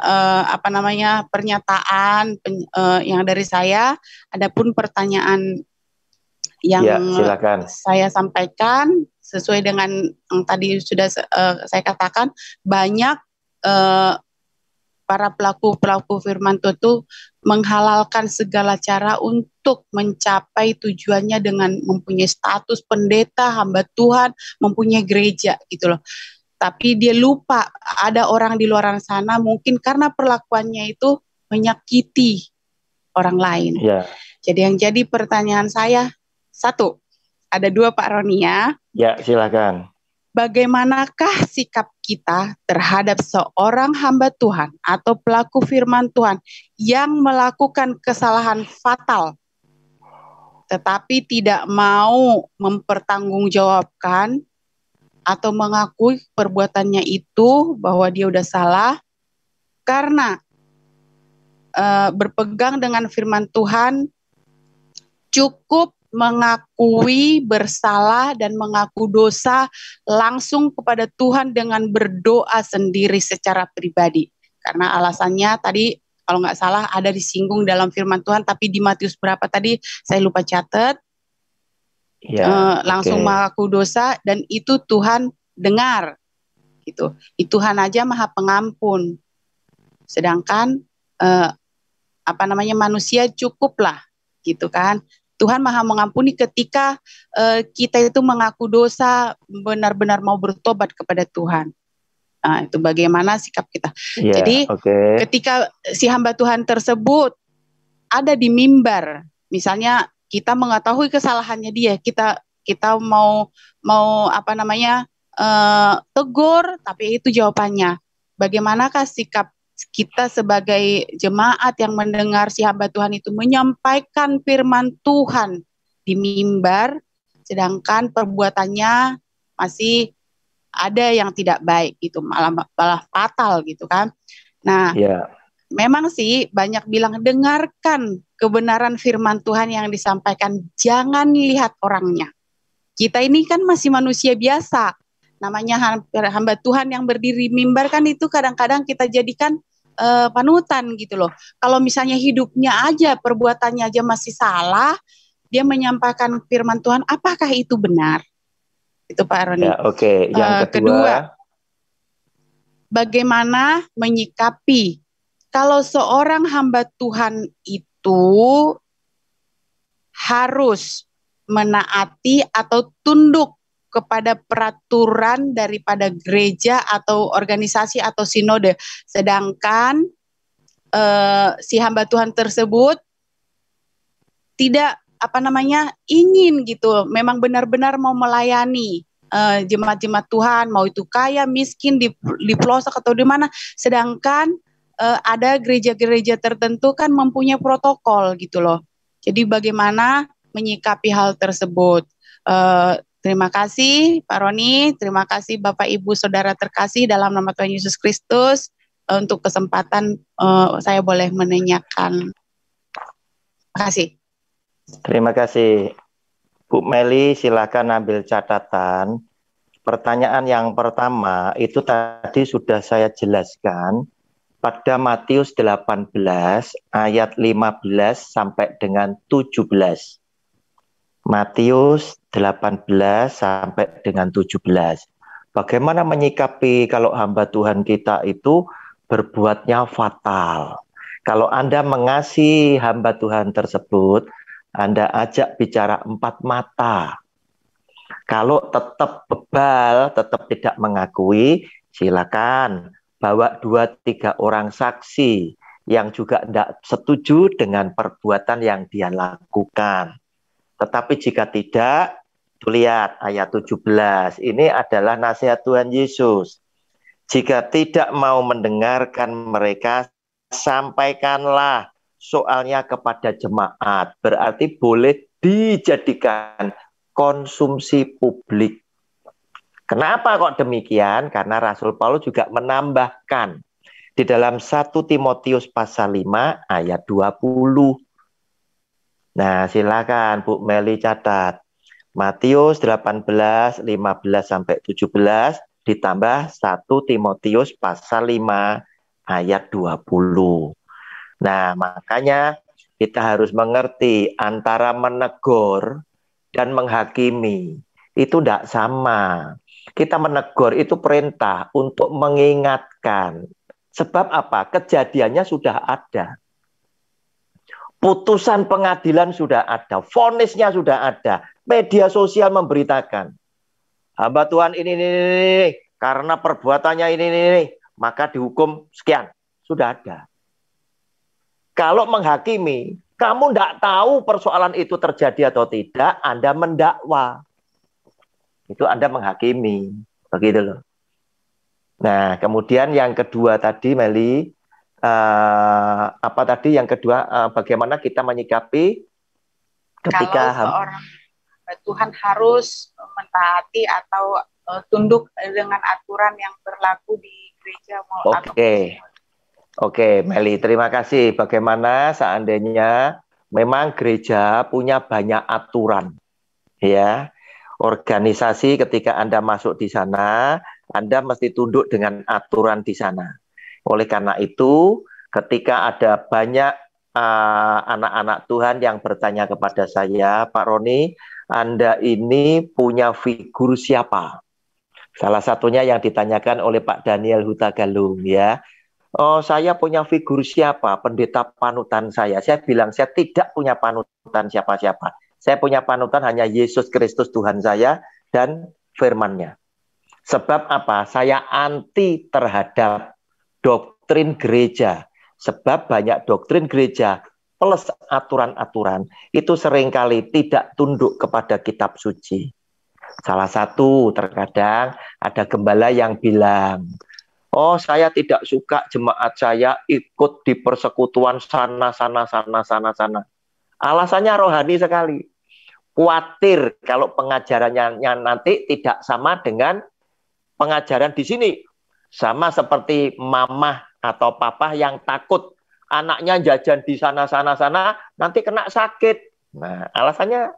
pernyataan yang dari saya. Adapun pertanyaan yang Ya, silakan. saya sampaikan sesuai dengan yang tadi sudah saya katakan, banyak para pelaku firman Tuhan itu menghalalkan segala cara untuk mencapai tujuannya dengan mempunyai status pendeta, hamba Tuhan, mempunyai gereja gitu loh. Tapi dia lupa ada orang di luar sana mungkin karena perlakuannya itu menyakiti orang lain. Ya. Jadi yang jadi pertanyaan saya, satu, ada dua Pak Roni ya. Ya, silakan. Bagaimanakah sikap kita terhadap seorang hamba Tuhan atau pelaku firman Tuhan yang melakukan kesalahan fatal tetapi tidak mau mempertanggungjawabkan atau mengakui perbuatannya itu bahwa dia udah salah karena berpegang dengan firman Tuhan cukup mengakui bersalah dan mengaku dosa langsung kepada Tuhan dengan berdoa sendiri secara pribadi. Karena alasannya tadi kalau nggak salah ada disinggung dalam firman Tuhan, tapi di Matius berapa tadi saya lupa catat. Ya, langsung mengaku dosa dan itu Tuhan dengar. Gitu. Tuhan aja Maha Pengampun. Sedangkan manusia cukuplah gitu kan. Tuhan Maha Mengampuni ketika kita itu mengaku dosa, benar-benar mau bertobat kepada Tuhan. Nah, itu bagaimana sikap kita. Ya, jadi ketika si hamba Tuhan tersebut ada di mimbar, misalnya kita mengetahui kesalahannya dia, kita mau tegur, tapi itu jawabannya. Bagaimanakah sikap kita sebagai jemaat yang mendengar si hamba Tuhan itu menyampaikan firman Tuhan di mimbar, sedangkan perbuatannya masih ada yang tidak baik gitu, malah fatal gitu kan. Nah, memang sih banyak bilang dengarkan kebenaran firman Tuhan yang disampaikan, jangan lihat orangnya. Kita ini kan masih manusia biasa, namanya hamba Tuhan yang berdiri mimbar kan itu kadang-kadang kita jadikan panutan gitu loh. Kalau misalnya hidupnya aja, perbuatannya aja masih salah, dia menyampaikan firman Tuhan, apakah itu benar? Itu Pak Roni. Ya, yang kedua, bagaimana menyikapi kalau seorang hamba Tuhan itu harus menaati atau tunduk kepada peraturan daripada gereja atau organisasi atau sinode, sedangkan si hamba Tuhan tersebut tidak ingin gitu, memang benar-benar mau melayani jemaat-jemaat Tuhan, mau itu kaya, miskin, di pelosok atau di mana, sedangkan ada gereja-gereja tertentu kan mempunyai protokol gitu loh. Jadi bagaimana menyikapi hal tersebut? Terima kasih Pak Roni, terima kasih Bapak Ibu Saudara terkasih dalam nama Tuhan Yesus Kristus untuk kesempatan saya boleh menanyakan. Terima kasih. Terima kasih. Bu Meli, silakan ambil catatan. Pertanyaan yang pertama itu tadi sudah saya jelaskan pada Matius 18 ayat 15 sampai dengan 17. Matius 18 sampai dengan 17. Bagaimana menyikapi kalau hamba Tuhan kita itu berbuatnya fatal? Kalau Anda mengasihi hamba Tuhan tersebut, Anda ajak bicara 4 mata. Kalau tetap bebal, tetap tidak mengakui, silakan bawa 2-3 orang saksi yang juga tidak setuju dengan perbuatan yang dia lakukan. Tetapi jika tidak, lihat ayat 17. Ini adalah nasihat Tuhan Yesus. Jika tidak mau mendengarkan mereka, sampaikanlah soalnya kepada jemaat. Berarti boleh dijadikan konsumsi publik. Kenapa kok demikian? Karena Rasul Paulus juga menambahkan di dalam 1 Timotius pasal 5 ayat 20. Nah, silakan Bu Meli catat. Matius 18, 15 sampai 17 ditambah 1 Timotius pasal 5 ayat 20. Nah, makanya kita harus mengerti antara menegur dan menghakimi itu tidak sama. Kita menegur itu perintah untuk mengingatkan. Sebab apa? Kejadiannya sudah ada. Putusan pengadilan sudah ada. Vonisnya sudah ada. Media sosial memberitakan. Hamba Tuhan ini, karena perbuatannya ini, maka dihukum sekian. Sudah ada. Kalau menghakimi, kamu tidak tahu persoalan itu terjadi atau tidak, Anda mendakwa. Itu Anda menghakimi. Begitu loh. Nah, kemudian yang kedua tadi, Meli, apa tadi yang kedua, bagaimana kita menyikapi ketika kalau seorang Tuhan harus mentaati atau tunduk dengan aturan yang berlaku di gereja. Oke, Meli, terima kasih. Bagaimana seandainya memang gereja punya banyak aturan, ya. Organisasi ketika Anda masuk di sana, Anda mesti tunduk dengan aturan di sana. Oleh karena itu, ketika ada banyak anak-anak Tuhan yang bertanya kepada saya, Pak Roni, Anda ini punya figur siapa? Salah satunya yang ditanyakan oleh Pak Daniel Hutagalung, ya. Oh, saya punya figur siapa? Pendeta panutan saya. Saya bilang, saya tidak punya panutan siapa-siapa. Saya punya panutan hanya Yesus Kristus Tuhan saya dan firman-Nya. Sebab apa? Saya anti terhadap doktrin gereja. Sebab banyak doktrin gereja plus aturan-aturan itu seringkali tidak tunduk kepada kitab suci. Salah satu terkadang ada gembala yang bilang, oh, saya tidak suka jemaat saya ikut di persekutuan sana. Alasannya rohani sekali. Khawatir kalau pengajarannya nanti tidak sama dengan pengajaran di sini. Sama seperti mamah atau papa yang takut anaknya jajan di sana, nanti kena sakit. Nah, alasannya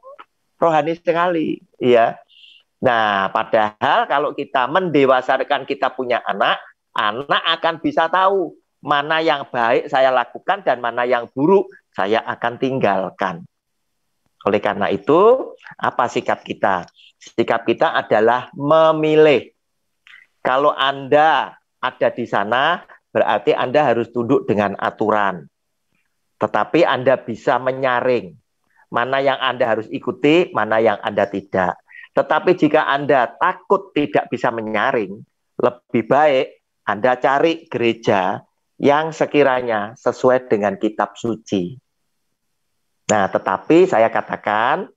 rohani sekali. Ya. Nah, padahal kalau kita mendewasarkan kita punya anak akan bisa tahu mana yang baik saya lakukan dan mana yang buruk saya akan tinggalkan. Oleh karena itu, apa sikap kita? Sikap kita adalah memilih. Kalau Anda ada di sana, berarti Anda harus tunduk dengan aturan. Tetapi Anda bisa menyaring mana yang Anda harus ikuti, mana yang Anda tidak. Tetapi jika Anda takut tidak bisa menyaring, lebih baik Anda cari gereja yang sekiranya sesuai dengan kitab suci. Nah, tetapi saya katakan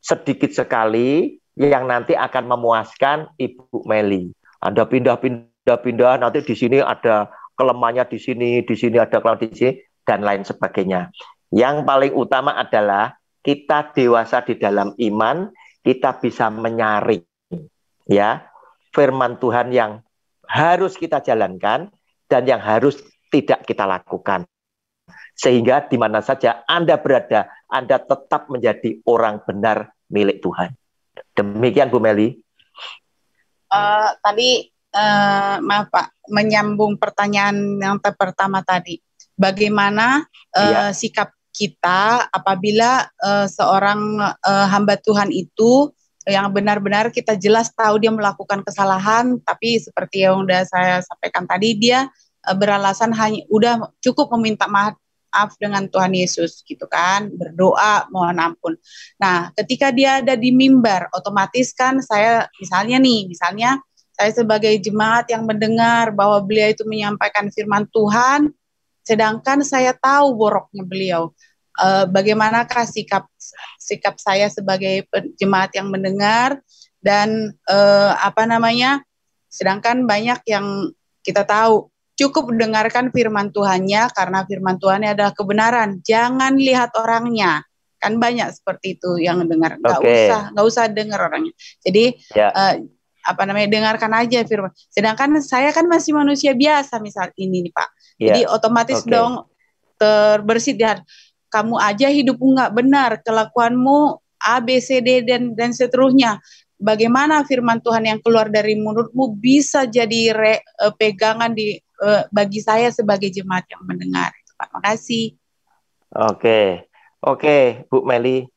sedikit sekali yang nanti akan memuaskan Ibu Meli. Anda pindah-pindah, nanti di sini ada kelemahannya di sini ada kelemahan di sini, dan lain sebagainya. Yang paling utama adalah kita dewasa di dalam iman, kita bisa menyaring, ya, firman Tuhan yang harus kita jalankan dan yang harus tidak kita lakukan. Sehingga di mana saja Anda berada, Anda tetap menjadi orang benar milik Tuhan. Demikian Bu Meli. Tadi maaf Pak, menyambung pertanyaan yang pertama tadi. Bagaimana sikap kita apabila seorang hamba Tuhan itu yang benar-benar kita jelas tahu dia melakukan kesalahan, tapi seperti yang udah saya sampaikan tadi, dia beralasan hanya udah cukup meminta maaf dengan Tuhan Yesus gitu kan, berdoa mohon ampun. Nah, ketika dia ada di mimbar, otomatis kan saya misalnya saya sebagai jemaat yang mendengar bahwa beliau itu menyampaikan firman Tuhan, sedangkan saya tahu boroknya beliau. Bagaimanakah sikap saya sebagai jemaat yang mendengar dan sedangkan banyak yang kita tahu cukup mendengarkan firman Tuhannya karena firman Tuhannya adalah kebenaran. Jangan lihat orangnya. Kan banyak seperti itu yang dengar. Nggak usah dengar orangnya. Jadi dengarkan aja firman. Sedangkan saya kan masih manusia biasa misal ini nih Pak. Jadi otomatis dong terbersit di hati. Kamu aja hidupmu nggak benar, kelakuanmu A, B, C, D dan seterusnya. Bagaimana firman Tuhan yang keluar dari mulutmu bisa jadi pegangan bagi saya sebagai jemaat yang mendengar. Pak, makasih. Oke, Bu Meli.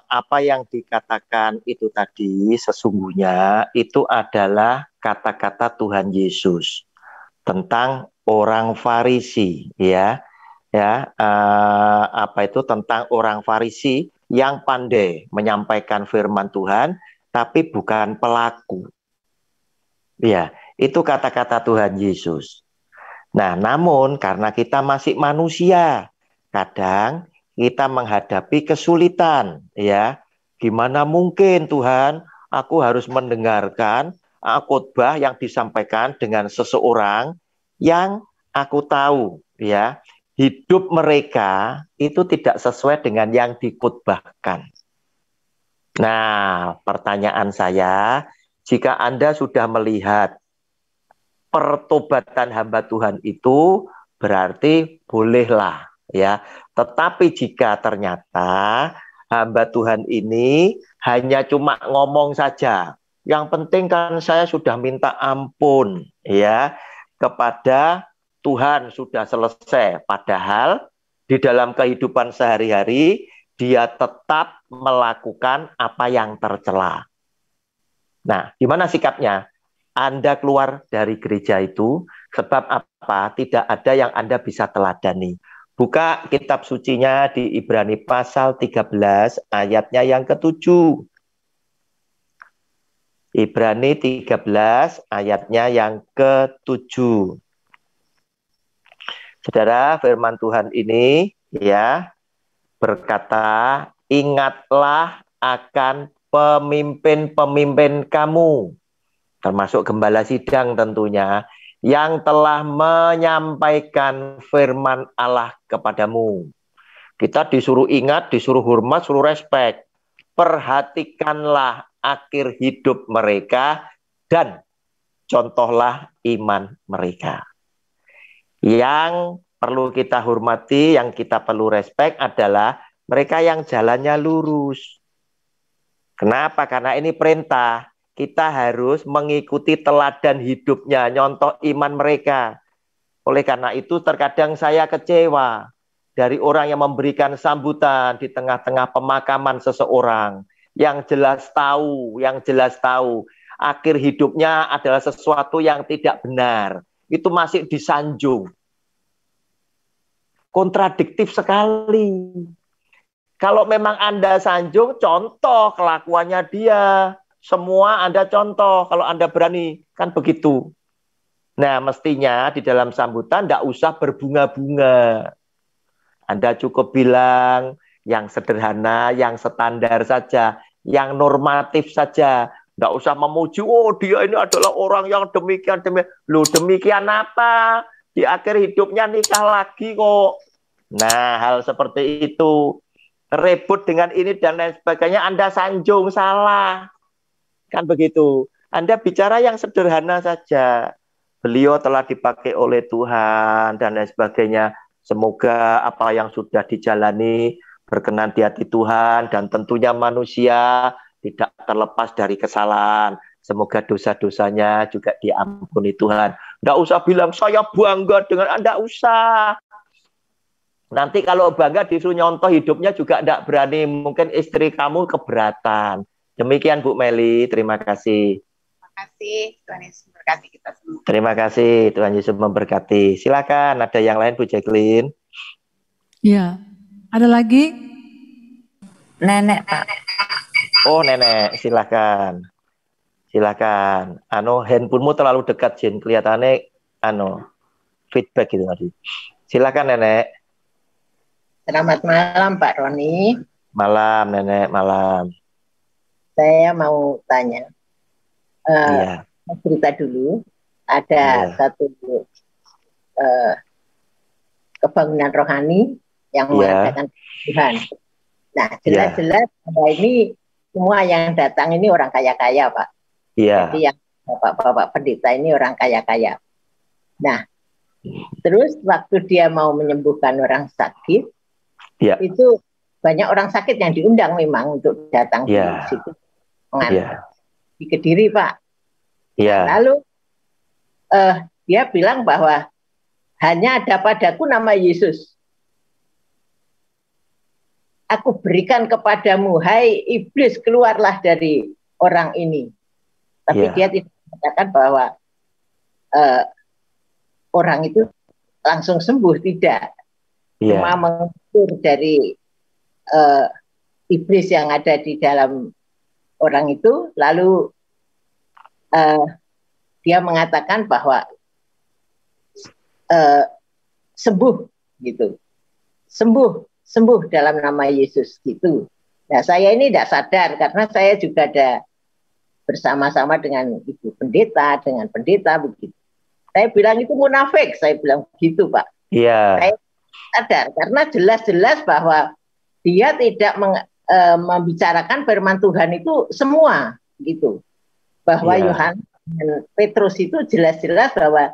Apa yang dikatakan itu tadi sesungguhnya itu adalah kata-kata Tuhan Yesus tentang orang Farisi, tentang orang Farisi yang pandai menyampaikan firman Tuhan tapi bukan pelaku. Ya, itu kata-kata Tuhan Yesus. Nah, namun karena kita masih manusia, kadang kita menghadapi kesulitan, ya. Gimana mungkin Tuhan, aku harus mendengarkan khotbah yang disampaikan dengan seseorang yang aku tahu, ya, hidup mereka itu tidak sesuai dengan yang dikhotbahkan. Nah, pertanyaan saya, jika Anda sudah melihat pertobatan hamba Tuhan itu, berarti bolehlah, ya. Tetapi jika ternyata hamba Tuhan ini hanya cuma ngomong saja, yang penting kan saya sudah minta ampun, ya, kepada Tuhan sudah selesai, padahal di dalam kehidupan sehari-hari dia tetap melakukan apa yang tercela. Nah, gimana sikapnya? Anda keluar dari gereja itu sebab apa? Tidak ada yang Anda bisa teladani. Buka kitab sucinya di Ibrani pasal 13 ayatnya yang ke-7. Ibrani 13 ayatnya yang ke-7. Saudara, firman Tuhan ini ya berkata, ingatlah akan pemimpin-pemimpin kamu, termasuk gembala sidang tentunya, yang telah menyampaikan firman Allah kepadamu. Kita disuruh ingat, disuruh hormat, suruh respek. Perhatikanlah akhir hidup mereka dan contohlah iman mereka. Yang perlu kita hormati, yang kita perlu respek adalah mereka yang jalannya lurus. Kenapa? Karena ini perintah. Kita harus mengikuti teladan hidupnya, nyontoh iman mereka. Oleh karena itu terkadang saya kecewa dari orang yang memberikan sambutan di tengah-tengah pemakaman seseorang yang jelas tahu akhir hidupnya adalah sesuatu yang tidak benar. Itu masih disanjung. Kontradiktif sekali. Kalau memang Anda sanjung, contoh kelakuannya dia. Semua Anda contoh kalau Anda berani. Kan begitu. Nah, mestinya di dalam sambutan tidak usah berbunga-bunga. Anda cukup bilang yang sederhana, yang standar saja, yang normatif saja. Tidak usah memuji, oh dia ini adalah orang yang demikian. Loh, demikian apa? Di akhir hidupnya nikah lagi kok. Nah, hal seperti itu. Ribut dengan ini dan lain sebagainya, Anda sanjung, salah. Kan begitu. Anda bicara yang sederhana saja. Beliau telah dipakai oleh Tuhan dan lain sebagainya. Semoga apa yang sudah dijalani berkenan di hati Tuhan dan tentunya manusia tidak terlepas dari kesalahan. Semoga dosa-dosanya juga diampuni Tuhan. Tidak usah bilang saya bangga dengan Anda, usah. Nanti kalau bangga disuruh nyontoh hidupnya juga tidak berani. Mungkin istri kamu keberatan. Demikian Bu Meli, terima kasih. Terima kasih, Tuhan Yesus memberkati kita semua. Terima kasih, Tuhan Yesus memberkati. Silakan, ada yang lain Bu Jacqueline? Ya, ada lagi? Nenek, Pak. Oh, Nenek, silakan. Silakan. Handphonemu terlalu dekat, Jin. Kelihatannya feedback gitu tadi. Silakan, Nenek. Selamat malam, Pak Roni. Malam, Nenek, malam. Saya mau tanya. Iya. Cerita dulu. Ada satu kebangunan rohani yang mengadakan Tuhan. Nah, jelas-jelas bahwa ini semua yang datang ini orang kaya-kaya, Pak. Iya. Jadi yang bapak-bapak pendeta ini orang kaya-kaya. Nah, terus waktu dia mau menyembuhkan orang sakit, Iya. itu banyak orang sakit yang diundang memang untuk datang di Iya. situ Iya. di Kediri, Pak. Iya. Lalu dia bilang bahwa hanya ada padaku nama Yesus. Aku berikan kepadamu, hai iblis, keluarlah dari orang ini. Tapi Iya. dia tidak mengatakan bahwa orang itu langsung sembuh, tidak. Iya. Cuma mengusir dari iblis yang ada di dalam orang itu, lalu dia mengatakan bahwa sembuh gitu, sembuh dalam nama Yesus gitu. Nah, saya ini tidak sadar karena saya juga ada bersama-sama dengan ibu pendeta, dengan pendeta begitu. Saya bilang itu munafik, saya bilang begitu, Pak. Iya. Saya sadar karena jelas-jelas bahwa dia tidak membicarakan firman Tuhan itu semua gitu. Bahwa Iya. Yohanes dan Petrus itu jelas-jelas bahwa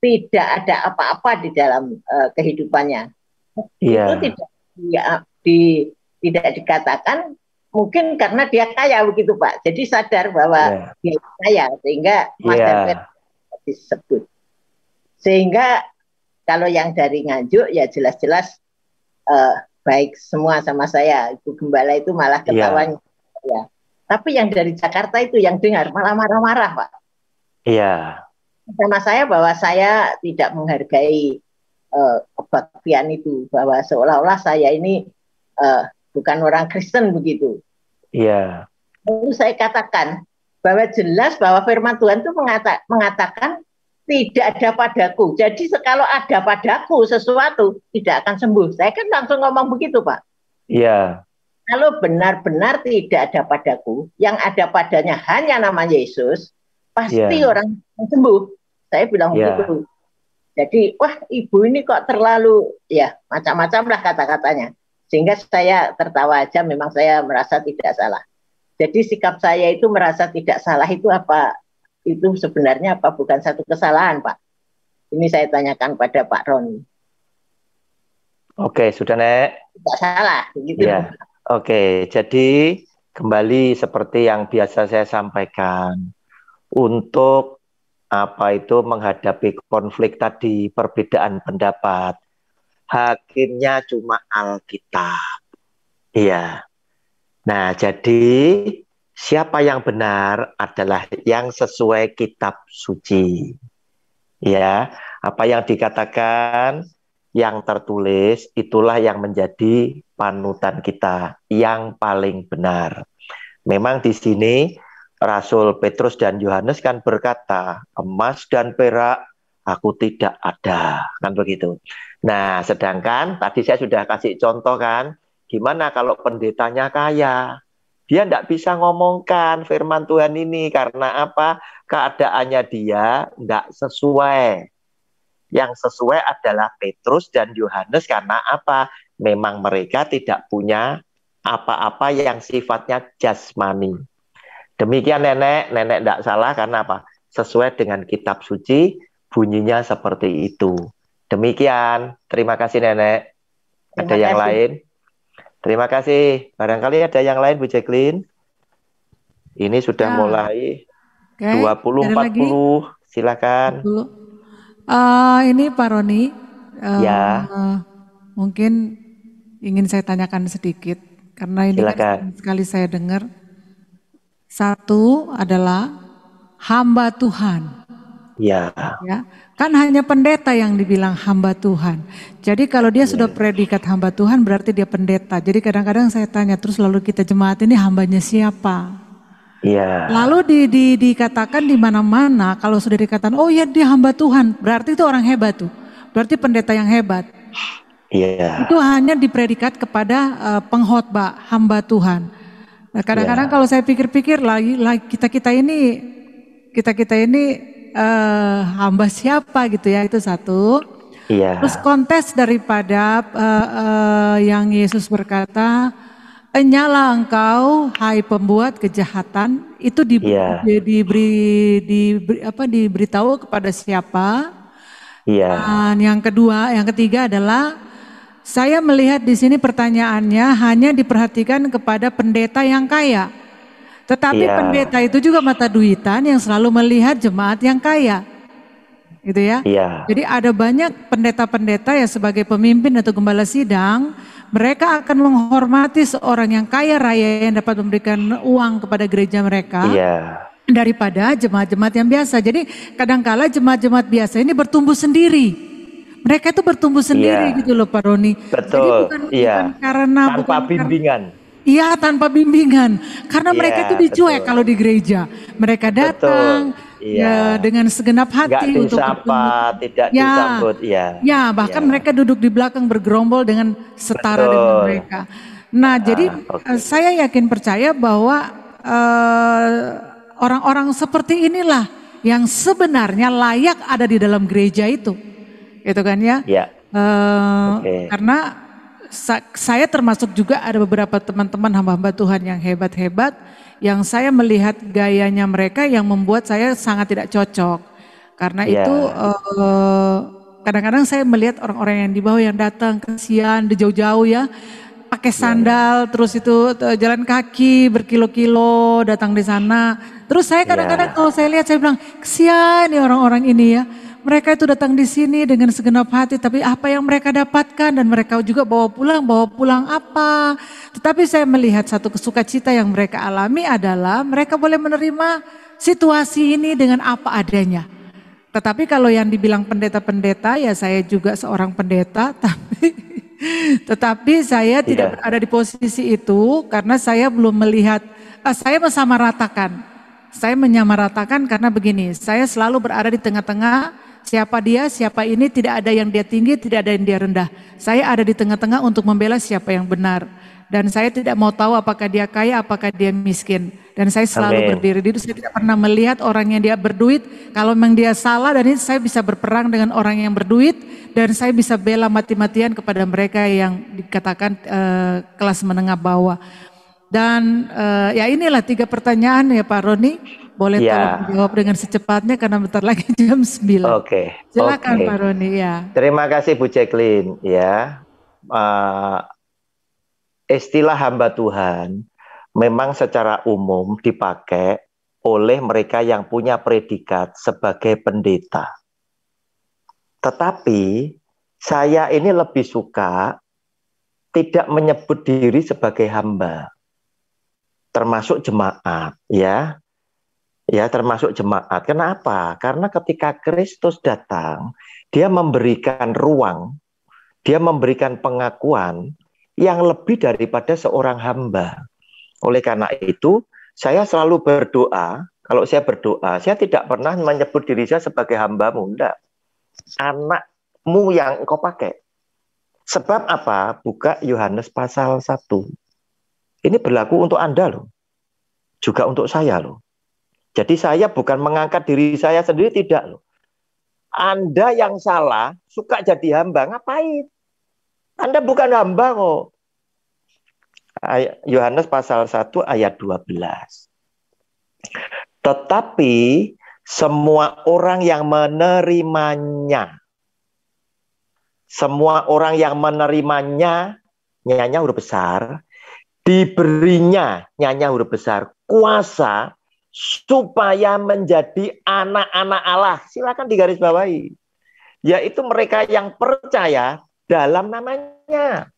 tidak ada apa-apa di dalam kehidupannya. Iya. Itu tidak dikatakan mungkin karena dia kaya begitu, Pak. Jadi sadar bahwa dia kaya sehingga Mas dan Petrus disebut. Sehingga kalau yang dari Nganjuk ya jelas-jelas baik semua sama saya. Ibu Gembala itu malah ketawanya. Ya. Tapi yang dari Jakarta itu yang dengar malah marah-marah, Pak. Iya. Sama saya bahwa saya tidak menghargai kebaktian itu, bahwa seolah-olah saya ini bukan orang Kristen begitu. Iya. Lalu saya katakan bahwa jelas bahwa firman Tuhan itu mengatakan tidak ada padaku. Jadi kalau ada padaku sesuatu tidak akan sembuh. Saya kan langsung ngomong begitu, Pak. Iya. Kalau benar-benar tidak ada padaku, yang ada padanya hanya nama Yesus, pasti orang sembuh. Saya bilang begitu. Jadi, wah ibu ini kok terlalu, ya macam-macam lah kata-katanya. Sehingga saya tertawa aja, memang saya merasa tidak salah. Jadi sikap saya itu merasa tidak salah itu apa? Itu sebenarnya apa bukan satu kesalahan, Pak? Ini saya tanyakan pada Pak Roni. Oke, sudah, Nek. Tidak salah, begitu. Ya. Oke, jadi kembali seperti yang biasa saya sampaikan. Untuk apa itu menghadapi konflik tadi, perbedaan pendapat, hakimnya cuma Alkitab. Iya. Nah, jadi siapa yang benar adalah yang sesuai kitab suci. Ya, apa yang dikatakan, yang tertulis, itulah yang menjadi panutan kita, yang paling benar. Memang di sini Rasul Petrus dan Yohanes kan berkata, emas dan perak aku tidak ada, kan begitu. Nah, sedangkan tadi saya sudah kasih contoh kan, gimana kalau pendetanya kaya? Dia tidak bisa ngomongkan firman Tuhan ini, karena apa? Keadaannya dia tidak sesuai. Yang sesuai adalah Petrus dan Yohanes, karena apa? Memang mereka tidak punya apa-apa yang sifatnya jasmani. Demikian Nenek tidak salah, karena apa? Sesuai dengan kitab suci, bunyinya seperti itu. Demikian, terima kasih Nenek. Ada yang lain? Terima kasih. Barangkali ada yang lain, Bu Jacqueline. Ini sudah mulai 20.40. Silakan. Ini Pak Roni. Ya. Mungkin ingin saya tanyakan sedikit, karena ini kan sekali saya dengar. Satu adalah hamba Tuhan. Ya. Kan hanya pendeta yang dibilang hamba Tuhan. Jadi kalau dia sudah predikat hamba Tuhan berarti dia pendeta. Jadi kadang-kadang saya tanya terus, lalu kita jemaat ini hambanya siapa? Iya. Lalu dikatakan di mana-mana kalau sudah dikatakan oh ya dia hamba Tuhan, berarti itu orang hebat tuh. Berarti pendeta yang hebat. Iya. Itu hanya dipredikat kepada pengkhotbah hamba Tuhan. Nah, kadang-kadang kalau saya pikir-pikir lagi kita ini hamba siapa gitu ya, itu satu. Iya. Terus kontes daripada yang Yesus berkata Nyala engkau, hai pembuat kejahatan, itu diberitahu kepada siapa? Dan yang ketiga adalah saya melihat di sini pertanyaannya hanya diperhatikan kepada pendeta yang kaya. Tetapi pendeta itu juga mata duitan yang selalu melihat jemaat yang kaya. Gitu ya. Jadi ada banyak pendeta-pendeta ya sebagai pemimpin atau gembala sidang, mereka akan menghormati seorang yang kaya raya yang dapat memberikan uang kepada gereja mereka daripada jemaat-jemaat yang biasa. Jadi kadangkala jemaat-jemaat biasa ini bertumbuh sendiri. Mereka itu bertumbuh sendiri gitu loh Pak Roni. Betul. Jadi bukan karena tanpa bimbingan. Iya, tanpa bimbingan. Karena mereka itu dicuek kalau di gereja. Mereka datang dengan segenap hati untuk disapa, tidak disambut. Bahkan mereka duduk di belakang bergerombol dengan setara dengan mereka. Nah, jadi saya yakin percaya bahwa orang-orang seperti inilah yang sebenarnya layak ada di dalam gereja itu. Gitu kan ya? Karena saya termasuk juga ada beberapa teman-teman hamba-hamba Tuhan yang hebat-hebat, yang saya melihat gayanya mereka yang membuat saya sangat tidak cocok. Karena itu kadang-kadang saya melihat orang-orang yang di bawah yang datang kesian di jauh-jauh ya, pakai sandal, terus itu jalan kaki berkilo-kilo datang di sana. Terus saya kadang-kadang kalau saya lihat saya bilang kesian nih orang-orang ini ya. Mereka itu datang di sini dengan segenap hati, tapi apa yang mereka dapatkan dan mereka juga bawa pulang apa. Tetapi saya melihat satu sukacita yang mereka alami adalah mereka boleh menerima situasi ini dengan apa adanya. Tetapi kalau yang dibilang pendeta-pendeta, ya saya juga seorang pendeta, tetapi saya tidak berada di posisi itu karena saya belum melihat, saya menyamaratakan. Saya menyamaratakan karena begini, saya selalu berada di tengah-tengah. Siapa dia, siapa ini, tidak ada yang dia tinggi, tidak ada yang dia rendah. Saya ada di tengah-tengah untuk membela siapa yang benar. Dan saya tidak mau tahu apakah dia kaya, apakah dia miskin. Dan saya selalu berdiri di situ, saya tidak pernah melihat orang yang dia berduit. Kalau memang dia salah, dan ini saya bisa berperang dengan orang yang berduit. Dan saya bisa bela mati-matian kepada mereka yang dikatakan kelas menengah bawah. Dan ya inilah 3 pertanyaan ya Pak Roni. Boleh tolong jawab dengan secepatnya karena bentar lagi jam 9. Silakan Pak Roni ya. Terima kasih Bu Jacqueline ya. Istilah hamba Tuhan memang secara umum dipakai oleh mereka yang punya predikat sebagai pendeta. Tetapi saya ini lebih suka tidak menyebut diri sebagai hamba. Termasuk jemaat ya. Ya, termasuk jemaat. Kenapa? Karena ketika Kristus datang, dia memberikan ruang, dia memberikan pengakuan yang lebih daripada seorang hamba. Oleh karena itu, saya selalu berdoa, kalau saya berdoa, saya tidak pernah menyebut diri saya sebagai hambamu, enggak. Anakmu yang engkau pakai. Sebab apa? Buka Yohanes pasal 1. Ini berlaku untuk Anda loh. Juga untuk saya loh. Jadi saya bukan mengangkat diri saya sendiri, tidak loh. Anda yang salah, suka jadi hamba, ngapain? Anda bukan hamba kok. Yohanes pasal 1 ayat 12. Tetapi semua orang yang menerimanya, semua orang yang menerimanya, nyanya huruf besar, diberinya, nyanya huruf besar, kuasa, supaya menjadi anak-anak Allah. Silakan digarisbawahi. Yaitu mereka yang percaya dalam namanya.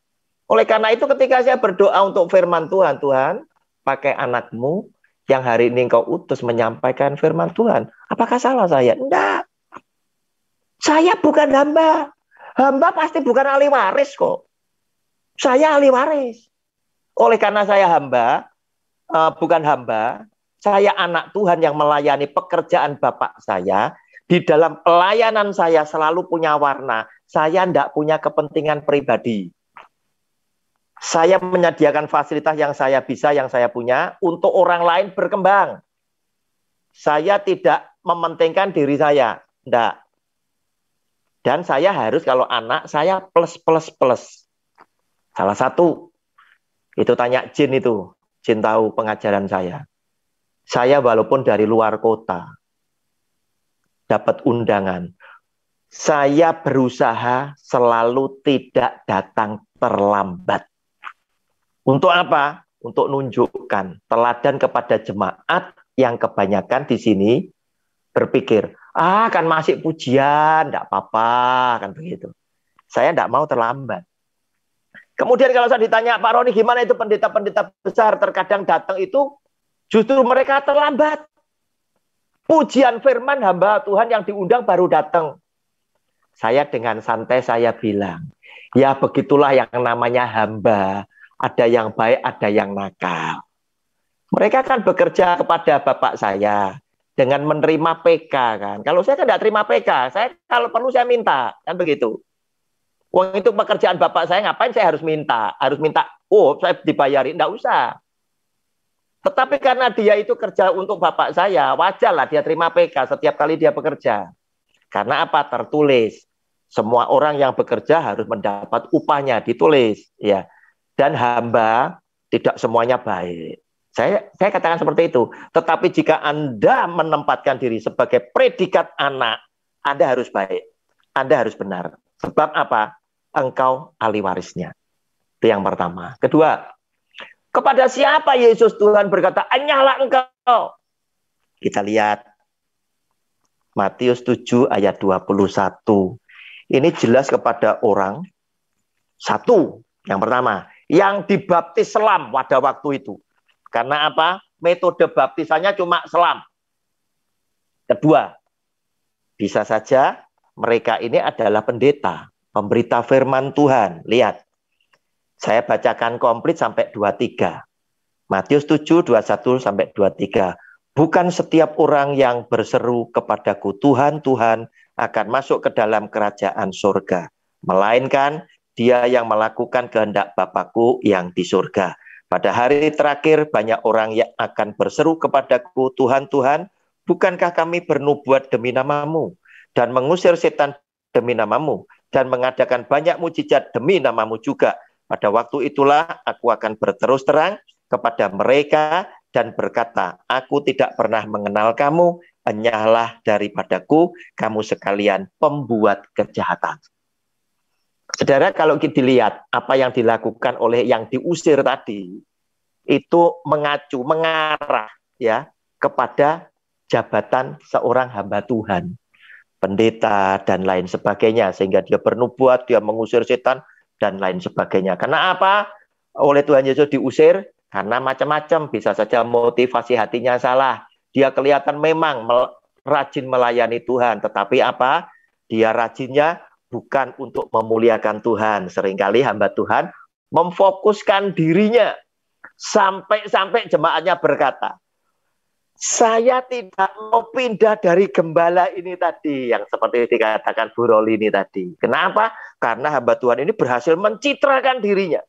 Oleh karena itu ketika saya berdoa untuk firman Tuhan, Tuhan pakai anakmu yang hari ini engkau utus menyampaikan firman Tuhan. Apakah salah saya? Enggak. Saya bukan hamba. Hamba pasti bukan ahli waris kok. Saya ahli waris. Oleh karena saya hamba, bukan hamba, saya anak Tuhan yang melayani pekerjaan Bapak saya. Di dalam pelayanan saya selalu punya warna. Saya tidak punya kepentingan pribadi. Saya menyediakan fasilitas yang saya bisa, yang saya punya, untuk orang lain berkembang. Saya tidak mementingkan diri saya. Tidak. Dan saya harus, kalau anak, saya plus. Salah satu. Itu tanya Jin itu. Jin tahu pengajaran saya. Saya walaupun dari luar kota, dapat undangan. Saya berusaha selalu tidak datang terlambat. Untuk apa? Untuk menunjukkan teladan kepada jemaat yang kebanyakan di sini berpikir, kan masih pujian, enggak apa-apa, kan begitu. Saya enggak mau terlambat. Kemudian kalau saya ditanya, Pak Roni gimana itu pendeta-pendeta besar terkadang datang itu justru mereka terlambat. Pujian firman hamba Tuhan yang diundang baru datang. Saya dengan santai saya bilang, ya begitulah yang namanya hamba. Ada yang baik, ada yang nakal. Mereka kan bekerja kepada bapak saya dengan menerima PK kan. Kalau saya kan tidak terima PK, saya kalau perlu saya minta, kan begitu. Uang itu pekerjaan bapak saya, ngapain saya harus minta? Harus minta, saya dibayarin, enggak usah. Tetapi karena dia itu kerja untuk bapak saya, wajarlah dia terima PK setiap kali dia bekerja. Karena apa? Tertulis. Semua orang yang bekerja harus mendapat upahnya, ditulis. Ya. Dan hamba tidak semuanya baik. Saya katakan seperti itu. Tetapi jika Anda menempatkan diri sebagai predikat anak, Anda harus baik. Anda harus benar. Sebab apa? Engkau ahli warisnya. Itu yang pertama. Kedua, kepada siapa Yesus Tuhan berkata, enyahlah engkau. Kita lihat Matius 7 ayat 21. Ini jelas kepada orang satu. Yang pertama, yang dibaptis selam pada waktu itu. Karena apa? Metode baptisannya cuma selam. Kedua, bisa saja mereka ini adalah pendeta, pemberita firman Tuhan. Lihat, saya bacakan komplit sampai 23. Matius 7, 21 sampai 23. Bukan setiap orang yang berseru kepadaku, Tuhan, Tuhan, akan masuk ke dalam kerajaan surga. Melainkan dia yang melakukan kehendak Bapakku yang di surga. Pada hari terakhir banyak orang yang akan berseru kepadaku, Tuhan, Tuhan, bukankah kami bernubuat demi namamu dan mengusir setan demi namamu dan mengadakan banyak mujizat demi namamu juga. Pada waktu itulah aku akan berterus terang kepada mereka dan berkata, aku tidak pernah mengenal kamu, enyahlah daripadaku, kamu sekalian pembuat kejahatan. Saudara, kalau kita lihat apa yang dilakukan oleh yang diusir tadi, itu mengacu, mengarah ya kepada jabatan seorang hamba Tuhan, pendeta dan lain sebagainya, sehingga dia bernubuat, dia mengusir setan dan lain sebagainya. Karena apa? Oleh Tuhan Yesus diusir karena macam-macam, bisa saja motivasi hatinya salah. Dia kelihatan memang rajin melayani Tuhan, tetapi apa? Dia rajinnya bukan untuk memuliakan Tuhan. Seringkali hamba Tuhan memfokuskan dirinya sampai jemaatnya berkata, saya tidak mau pindah dari gembala ini tadi, yang seperti dikatakan Bu Roli ini tadi. Kenapa? Karena hamba Tuhan ini berhasil mencitrakan dirinya.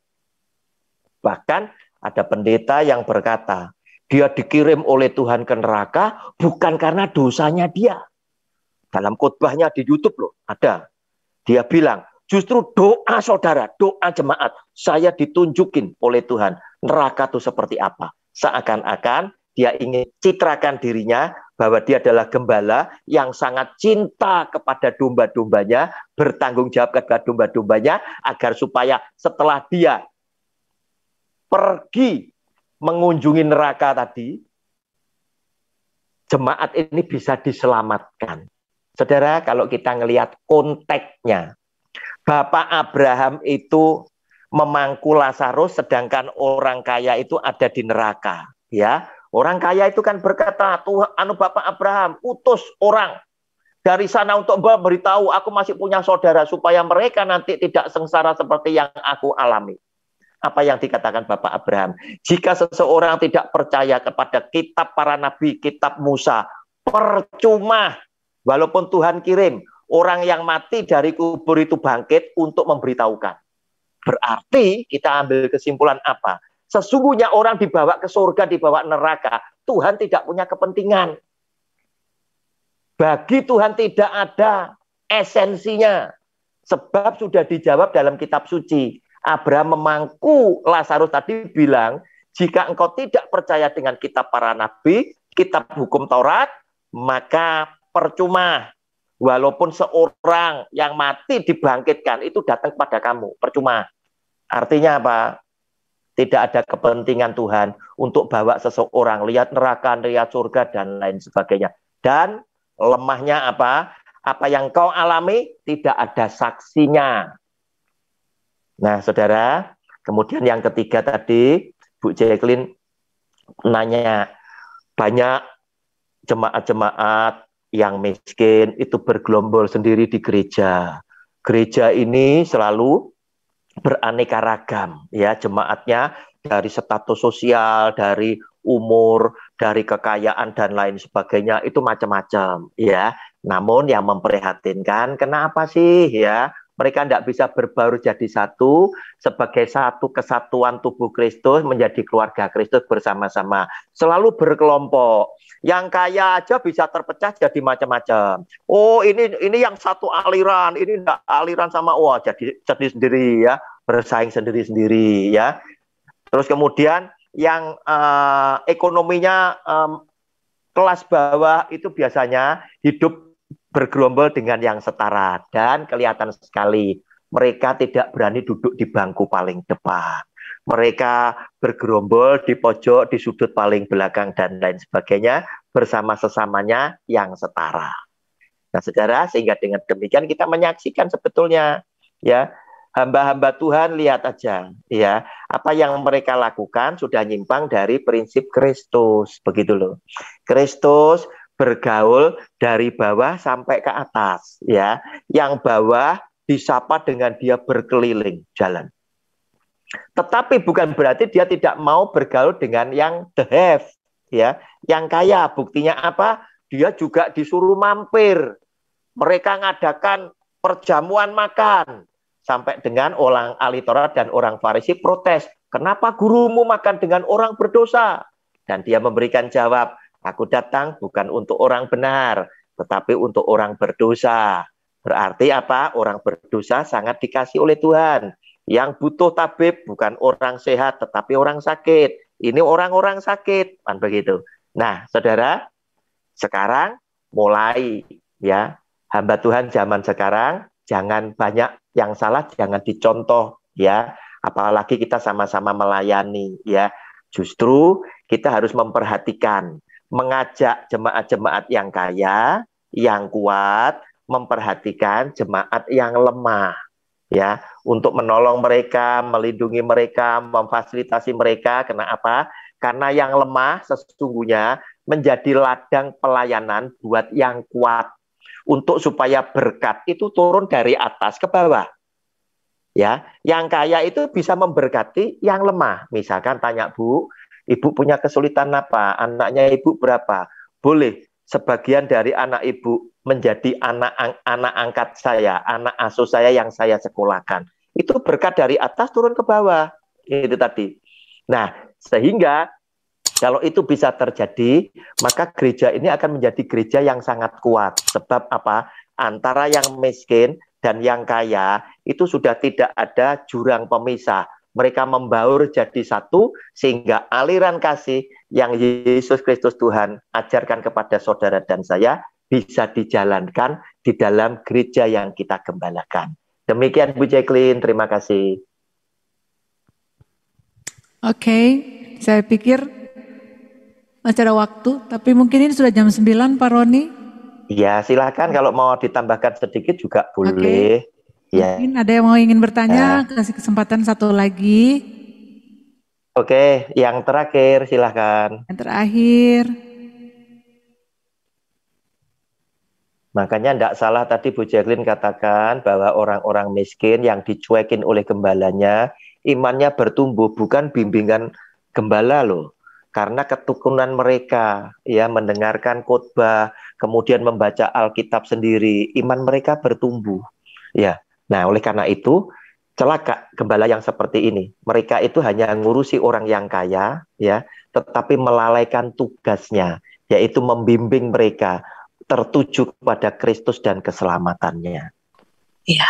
Bahkan ada pendeta yang berkata, dia dikirim oleh Tuhan ke neraka bukan karena dosanya dia. Dalam khotbahnya di YouTube loh, ada. Dia bilang, justru doa saudara, doa jemaat, saya ditunjukin oleh Tuhan neraka itu seperti apa. Seakan-akan dia ingin citrakan dirinya bahwa dia adalah gembala yang sangat cinta kepada domba-dombanya, bertanggung jawab kepada domba-dombanya, agar supaya setelah dia pergi mengunjungi neraka tadi, jemaat ini bisa diselamatkan. Saudara, kalau kita ngelihat konteksnya, Bapak Abraham itu memangku Lazarus, sedangkan orang kaya itu ada di neraka. Ya, orang kaya itu kan berkata, Tuhan, Bapak Abraham, utus orang dari sana untuk memberitahu, aku masih punya saudara supaya mereka nanti tidak sengsara seperti yang aku alami. Apa yang dikatakan Bapak Abraham? Jika seseorang tidak percaya kepada kitab para nabi, kitab Musa, percuma. Walaupun Tuhan kirim orang yang mati dari kubur itu bangkit untuk memberitahukan. Berarti kita ambil kesimpulan apa? Sesungguhnya orang dibawa ke surga, dibawa neraka, Tuhan tidak punya kepentingan. Bagi Tuhan tidak ada esensinya. Sebab sudah dijawab dalam kitab suci. Abraham memangku Lazarus tadi bilang, jika engkau tidak percaya dengan kitab para nabi, kitab hukum Taurat, maka percuma. Walaupun seorang yang mati dibangkitkan, itu datang kepada kamu, percuma. Artinya apa? Tidak ada kepentingan Tuhan untuk bawa seseorang, lihat neraka, lihat surga, dan lain sebagainya. Dan lemahnya apa? Apa yang kau alami tidak ada saksinya. Nah, saudara, kemudian yang ketiga tadi, Bu Jacqueline nanya, banyak jemaat-jemaat yang miskin itu bergelombol sendiri di gereja. Gereja ini selalu beraneka ragam, ya, jemaatnya dari status sosial, dari umur, dari kekayaan dan lain sebagainya, itu macam-macam, ya. Namun yang memprihatinkan, kenapa sih, ya, mereka tidak bisa berbaur jadi satu sebagai satu kesatuan tubuh Kristus, menjadi keluarga Kristus bersama-sama, selalu berkelompok. Yang kaya aja bisa terpecah jadi macam-macam. Oh, ini yang satu aliran, ini enggak aliran sama, wah, jadi sendiri, ya, bersaing sendiri-sendiri, ya. Terus kemudian yang ekonominya kelas bawah itu biasanya hidup bergerombol dengan yang setara, dan kelihatan sekali mereka tidak berani duduk di bangku paling depan. Mereka bergerombol di pojok, di sudut paling belakang, dan lain sebagainya, bersama sesamanya yang setara. Nah, saudara, sehingga dengan demikian kita menyaksikan sebetulnya, ya, hamba-hamba Tuhan, lihat aja, ya, apa yang mereka lakukan sudah nyimpang dari prinsip Kristus, begitu loh. Kristus bergaul dari bawah sampai ke atas, ya. Yang bawah disapa dengan dia berkeliling jalan. Tetapi bukan berarti dia tidak mau bergaul dengan yang the have, ya, yang kaya. Buktinya apa? Dia juga disuruh mampir. Mereka ngadakan perjamuan makan. Sampai dengan orang ahli Taurat dan orang Farisi protes. Kenapa gurumu makan dengan orang berdosa? Dan dia memberikan jawab, aku datang bukan untuk orang benar, tetapi untuk orang berdosa. Berarti apa? Orang berdosa sangat dikasih oleh Tuhan. Yang butuh tabib bukan orang sehat, tetapi orang sakit. Ini orang-orang sakit, kan begitu. Nah, saudara, sekarang mulai, ya, hamba Tuhan zaman sekarang jangan banyak yang salah, jangan dicontoh, ya. Apalagi kita sama-sama melayani, ya. Justru kita harus memperhatikan, mengajak jemaat-jemaat yang kaya, yang kuat, memperhatikan jemaat yang lemah, ya, untuk menolong mereka, melindungi mereka, memfasilitasi mereka. Kenapa? Karena yang lemah sesungguhnya menjadi ladang pelayanan buat yang kuat, untuk supaya berkat itu turun dari atas ke bawah. Ya, yang kaya itu bisa memberkati yang lemah. Misalkan tanya, Bu, Ibu punya kesulitan apa? Anaknya Ibu berapa? Boleh sebagian dari anak Ibu menjadi anak angkat saya, anak asuh saya yang saya sekolahkan. Itu berkat dari atas turun ke bawah. Itu tadi. Nah, sehingga kalau itu bisa terjadi, maka gereja ini akan menjadi gereja yang sangat kuat. Sebab apa? Antara yang miskin dan yang kaya itu sudah tidak ada jurang pemisah. Mereka membaur jadi satu, sehingga aliran kasih yang Yesus Kristus Tuhan ajarkan kepada saudara dan saya bisa dijalankan di dalam gereja yang kita gembalakan. Demikian Bu Jacqueline, terima kasih. Oke, saya pikir masih ada waktu, tapi mungkin ini sudah jam 9, Pak Roni. Ya, silakan kalau mau ditambahkan sedikit juga boleh. Oke. Ya. Mungkin ada yang mau ingin bertanya, kasih kesempatan satu lagi. Oke, yang terakhir silakan. Yang terakhir. Makanya tidak salah tadi Bu Jacqueline katakan bahwa orang-orang miskin yang dicuekin oleh gembalanya, imannya bertumbuh, bukan bimbingan gembala loh. Karena ketekunan mereka, ya, mendengarkan khotbah, kemudian membaca Alkitab sendiri, iman mereka bertumbuh. Ya, nah oleh karena itu celaka gembala yang seperti ini. Mereka itu hanya ngurusi orang yang kaya, ya, tetapi melalaikan tugasnya, yaitu membimbing mereka tertuju kepada Kristus dan keselamatannya. Iya.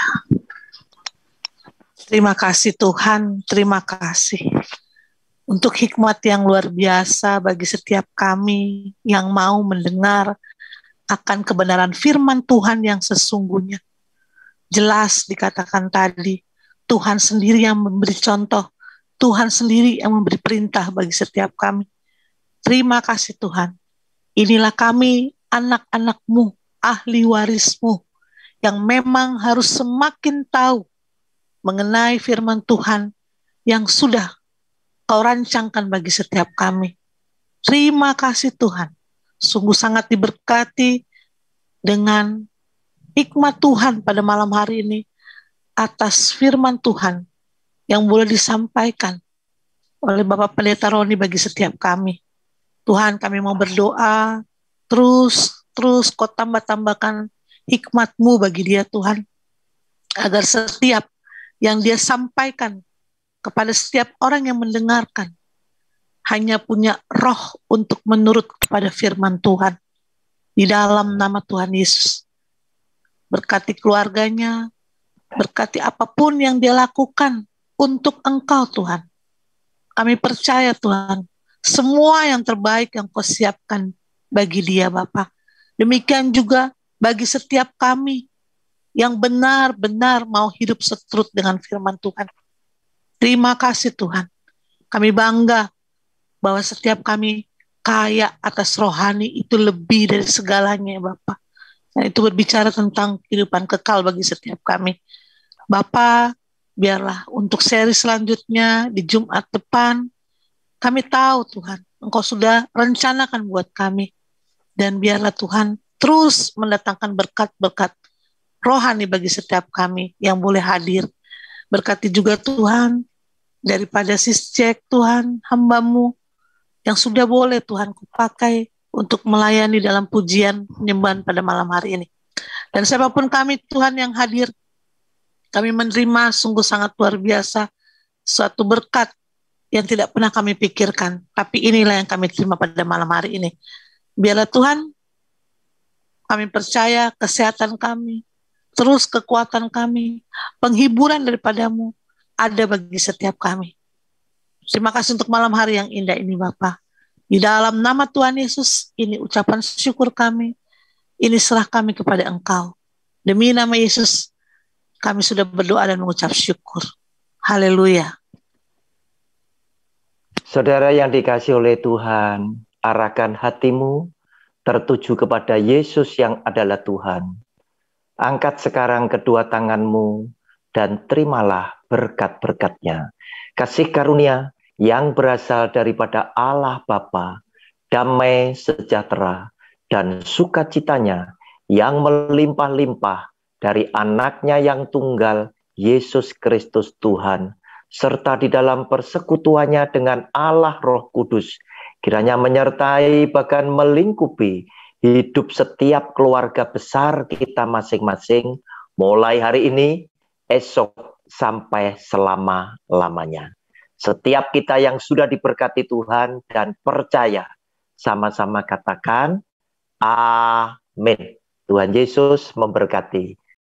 Terima kasih Tuhan, terima kasih untuk hikmat yang luar biasa bagi setiap kami yang mau mendengar akan kebenaran firman Tuhan yang sesungguhnya. Jelas dikatakan tadi, Tuhan sendiri yang memberi contoh, Tuhan sendiri yang memberi perintah bagi setiap kami. Terima kasih Tuhan. Inilah kami, anak-anak-Mu, ahli waris-Mu, yang memang harus semakin tahu mengenai firman Tuhan yang sudah Kau rancangkan bagi setiap kami. Terima kasih Tuhan. Sungguh sangat diberkati dengan hikmat Tuhan pada malam hari ini atas firman Tuhan yang boleh disampaikan oleh Bapak Pendeta Roni bagi setiap kami. Tuhan, kami mau berdoa, terus Kau tambah-tambahkan hikmat-Mu bagi dia Tuhan, agar setiap yang dia sampaikan kepada setiap orang yang mendengarkan hanya punya roh untuk menurut kepada firman Tuhan. Di dalam nama Tuhan Yesus, berkati keluarganya, berkati apapun yang dia lakukan untuk Engkau Tuhan. Kami percaya Tuhan, semua yang terbaik yang Kau siapkan bagi dia Bapa. Demikian juga bagi setiap kami yang benar-benar mau hidup seturut dengan firman Tuhan. Terima kasih Tuhan. Kami bangga bahwa setiap kami kaya atas rohani, itu lebih dari segalanya Bapa. Dan itu berbicara tentang kehidupan kekal bagi setiap kami. Bapa, biarlah untuk seri selanjutnya di Jumat depan, kami tahu Tuhan, Engkau sudah rencanakan buat kami. Dan biarlah Tuhan terus mendatangkan berkat-berkat rohani bagi setiap kami yang boleh hadir. Berkati juga Tuhan, daripada Sis Jack Tuhan, hamba-Mu, yang sudah boleh Tuhan Ku pakai untuk melayani dalam pujian penyembahan pada malam hari ini. Dan siapapun kami Tuhan yang hadir, kami menerima sungguh sangat luar biasa, suatu berkat yang tidak pernah kami pikirkan, tapi inilah yang kami terima pada malam hari ini. Biarlah Tuhan, kami percaya kesehatan kami, terus kekuatan kami, penghiburan daripada-Mu ada bagi setiap kami. Terima kasih untuk malam hari yang indah ini Bapa. Di dalam nama Tuhan Yesus, ini ucapan syukur kami, ini serah kami kepada Engkau. Demi nama Yesus, kami sudah berdoa dan mengucap syukur. Haleluya. Saudara yang dikasihi oleh Tuhan, arahkan hatimu tertuju kepada Yesus yang adalah Tuhan. Angkat sekarang kedua tanganmu dan terimalah berkat-berkat-Nya. Kasih karunia yang berasal daripada Allah Bapa, damai sejahtera dan sukacitanya yang melimpah-limpah dari anaknya yang tunggal, Yesus Kristus Tuhan, serta di dalam persekutuannya dengan Allah Roh Kudus, kiranya menyertai bahkan melingkupi hidup setiap keluarga besar kita masing-masing, mulai hari ini, esok, sampai selama-lamanya. Setiap kita yang sudah diberkati Tuhan dan percaya, sama-sama katakan, amin. Tuhan Yesus memberkati.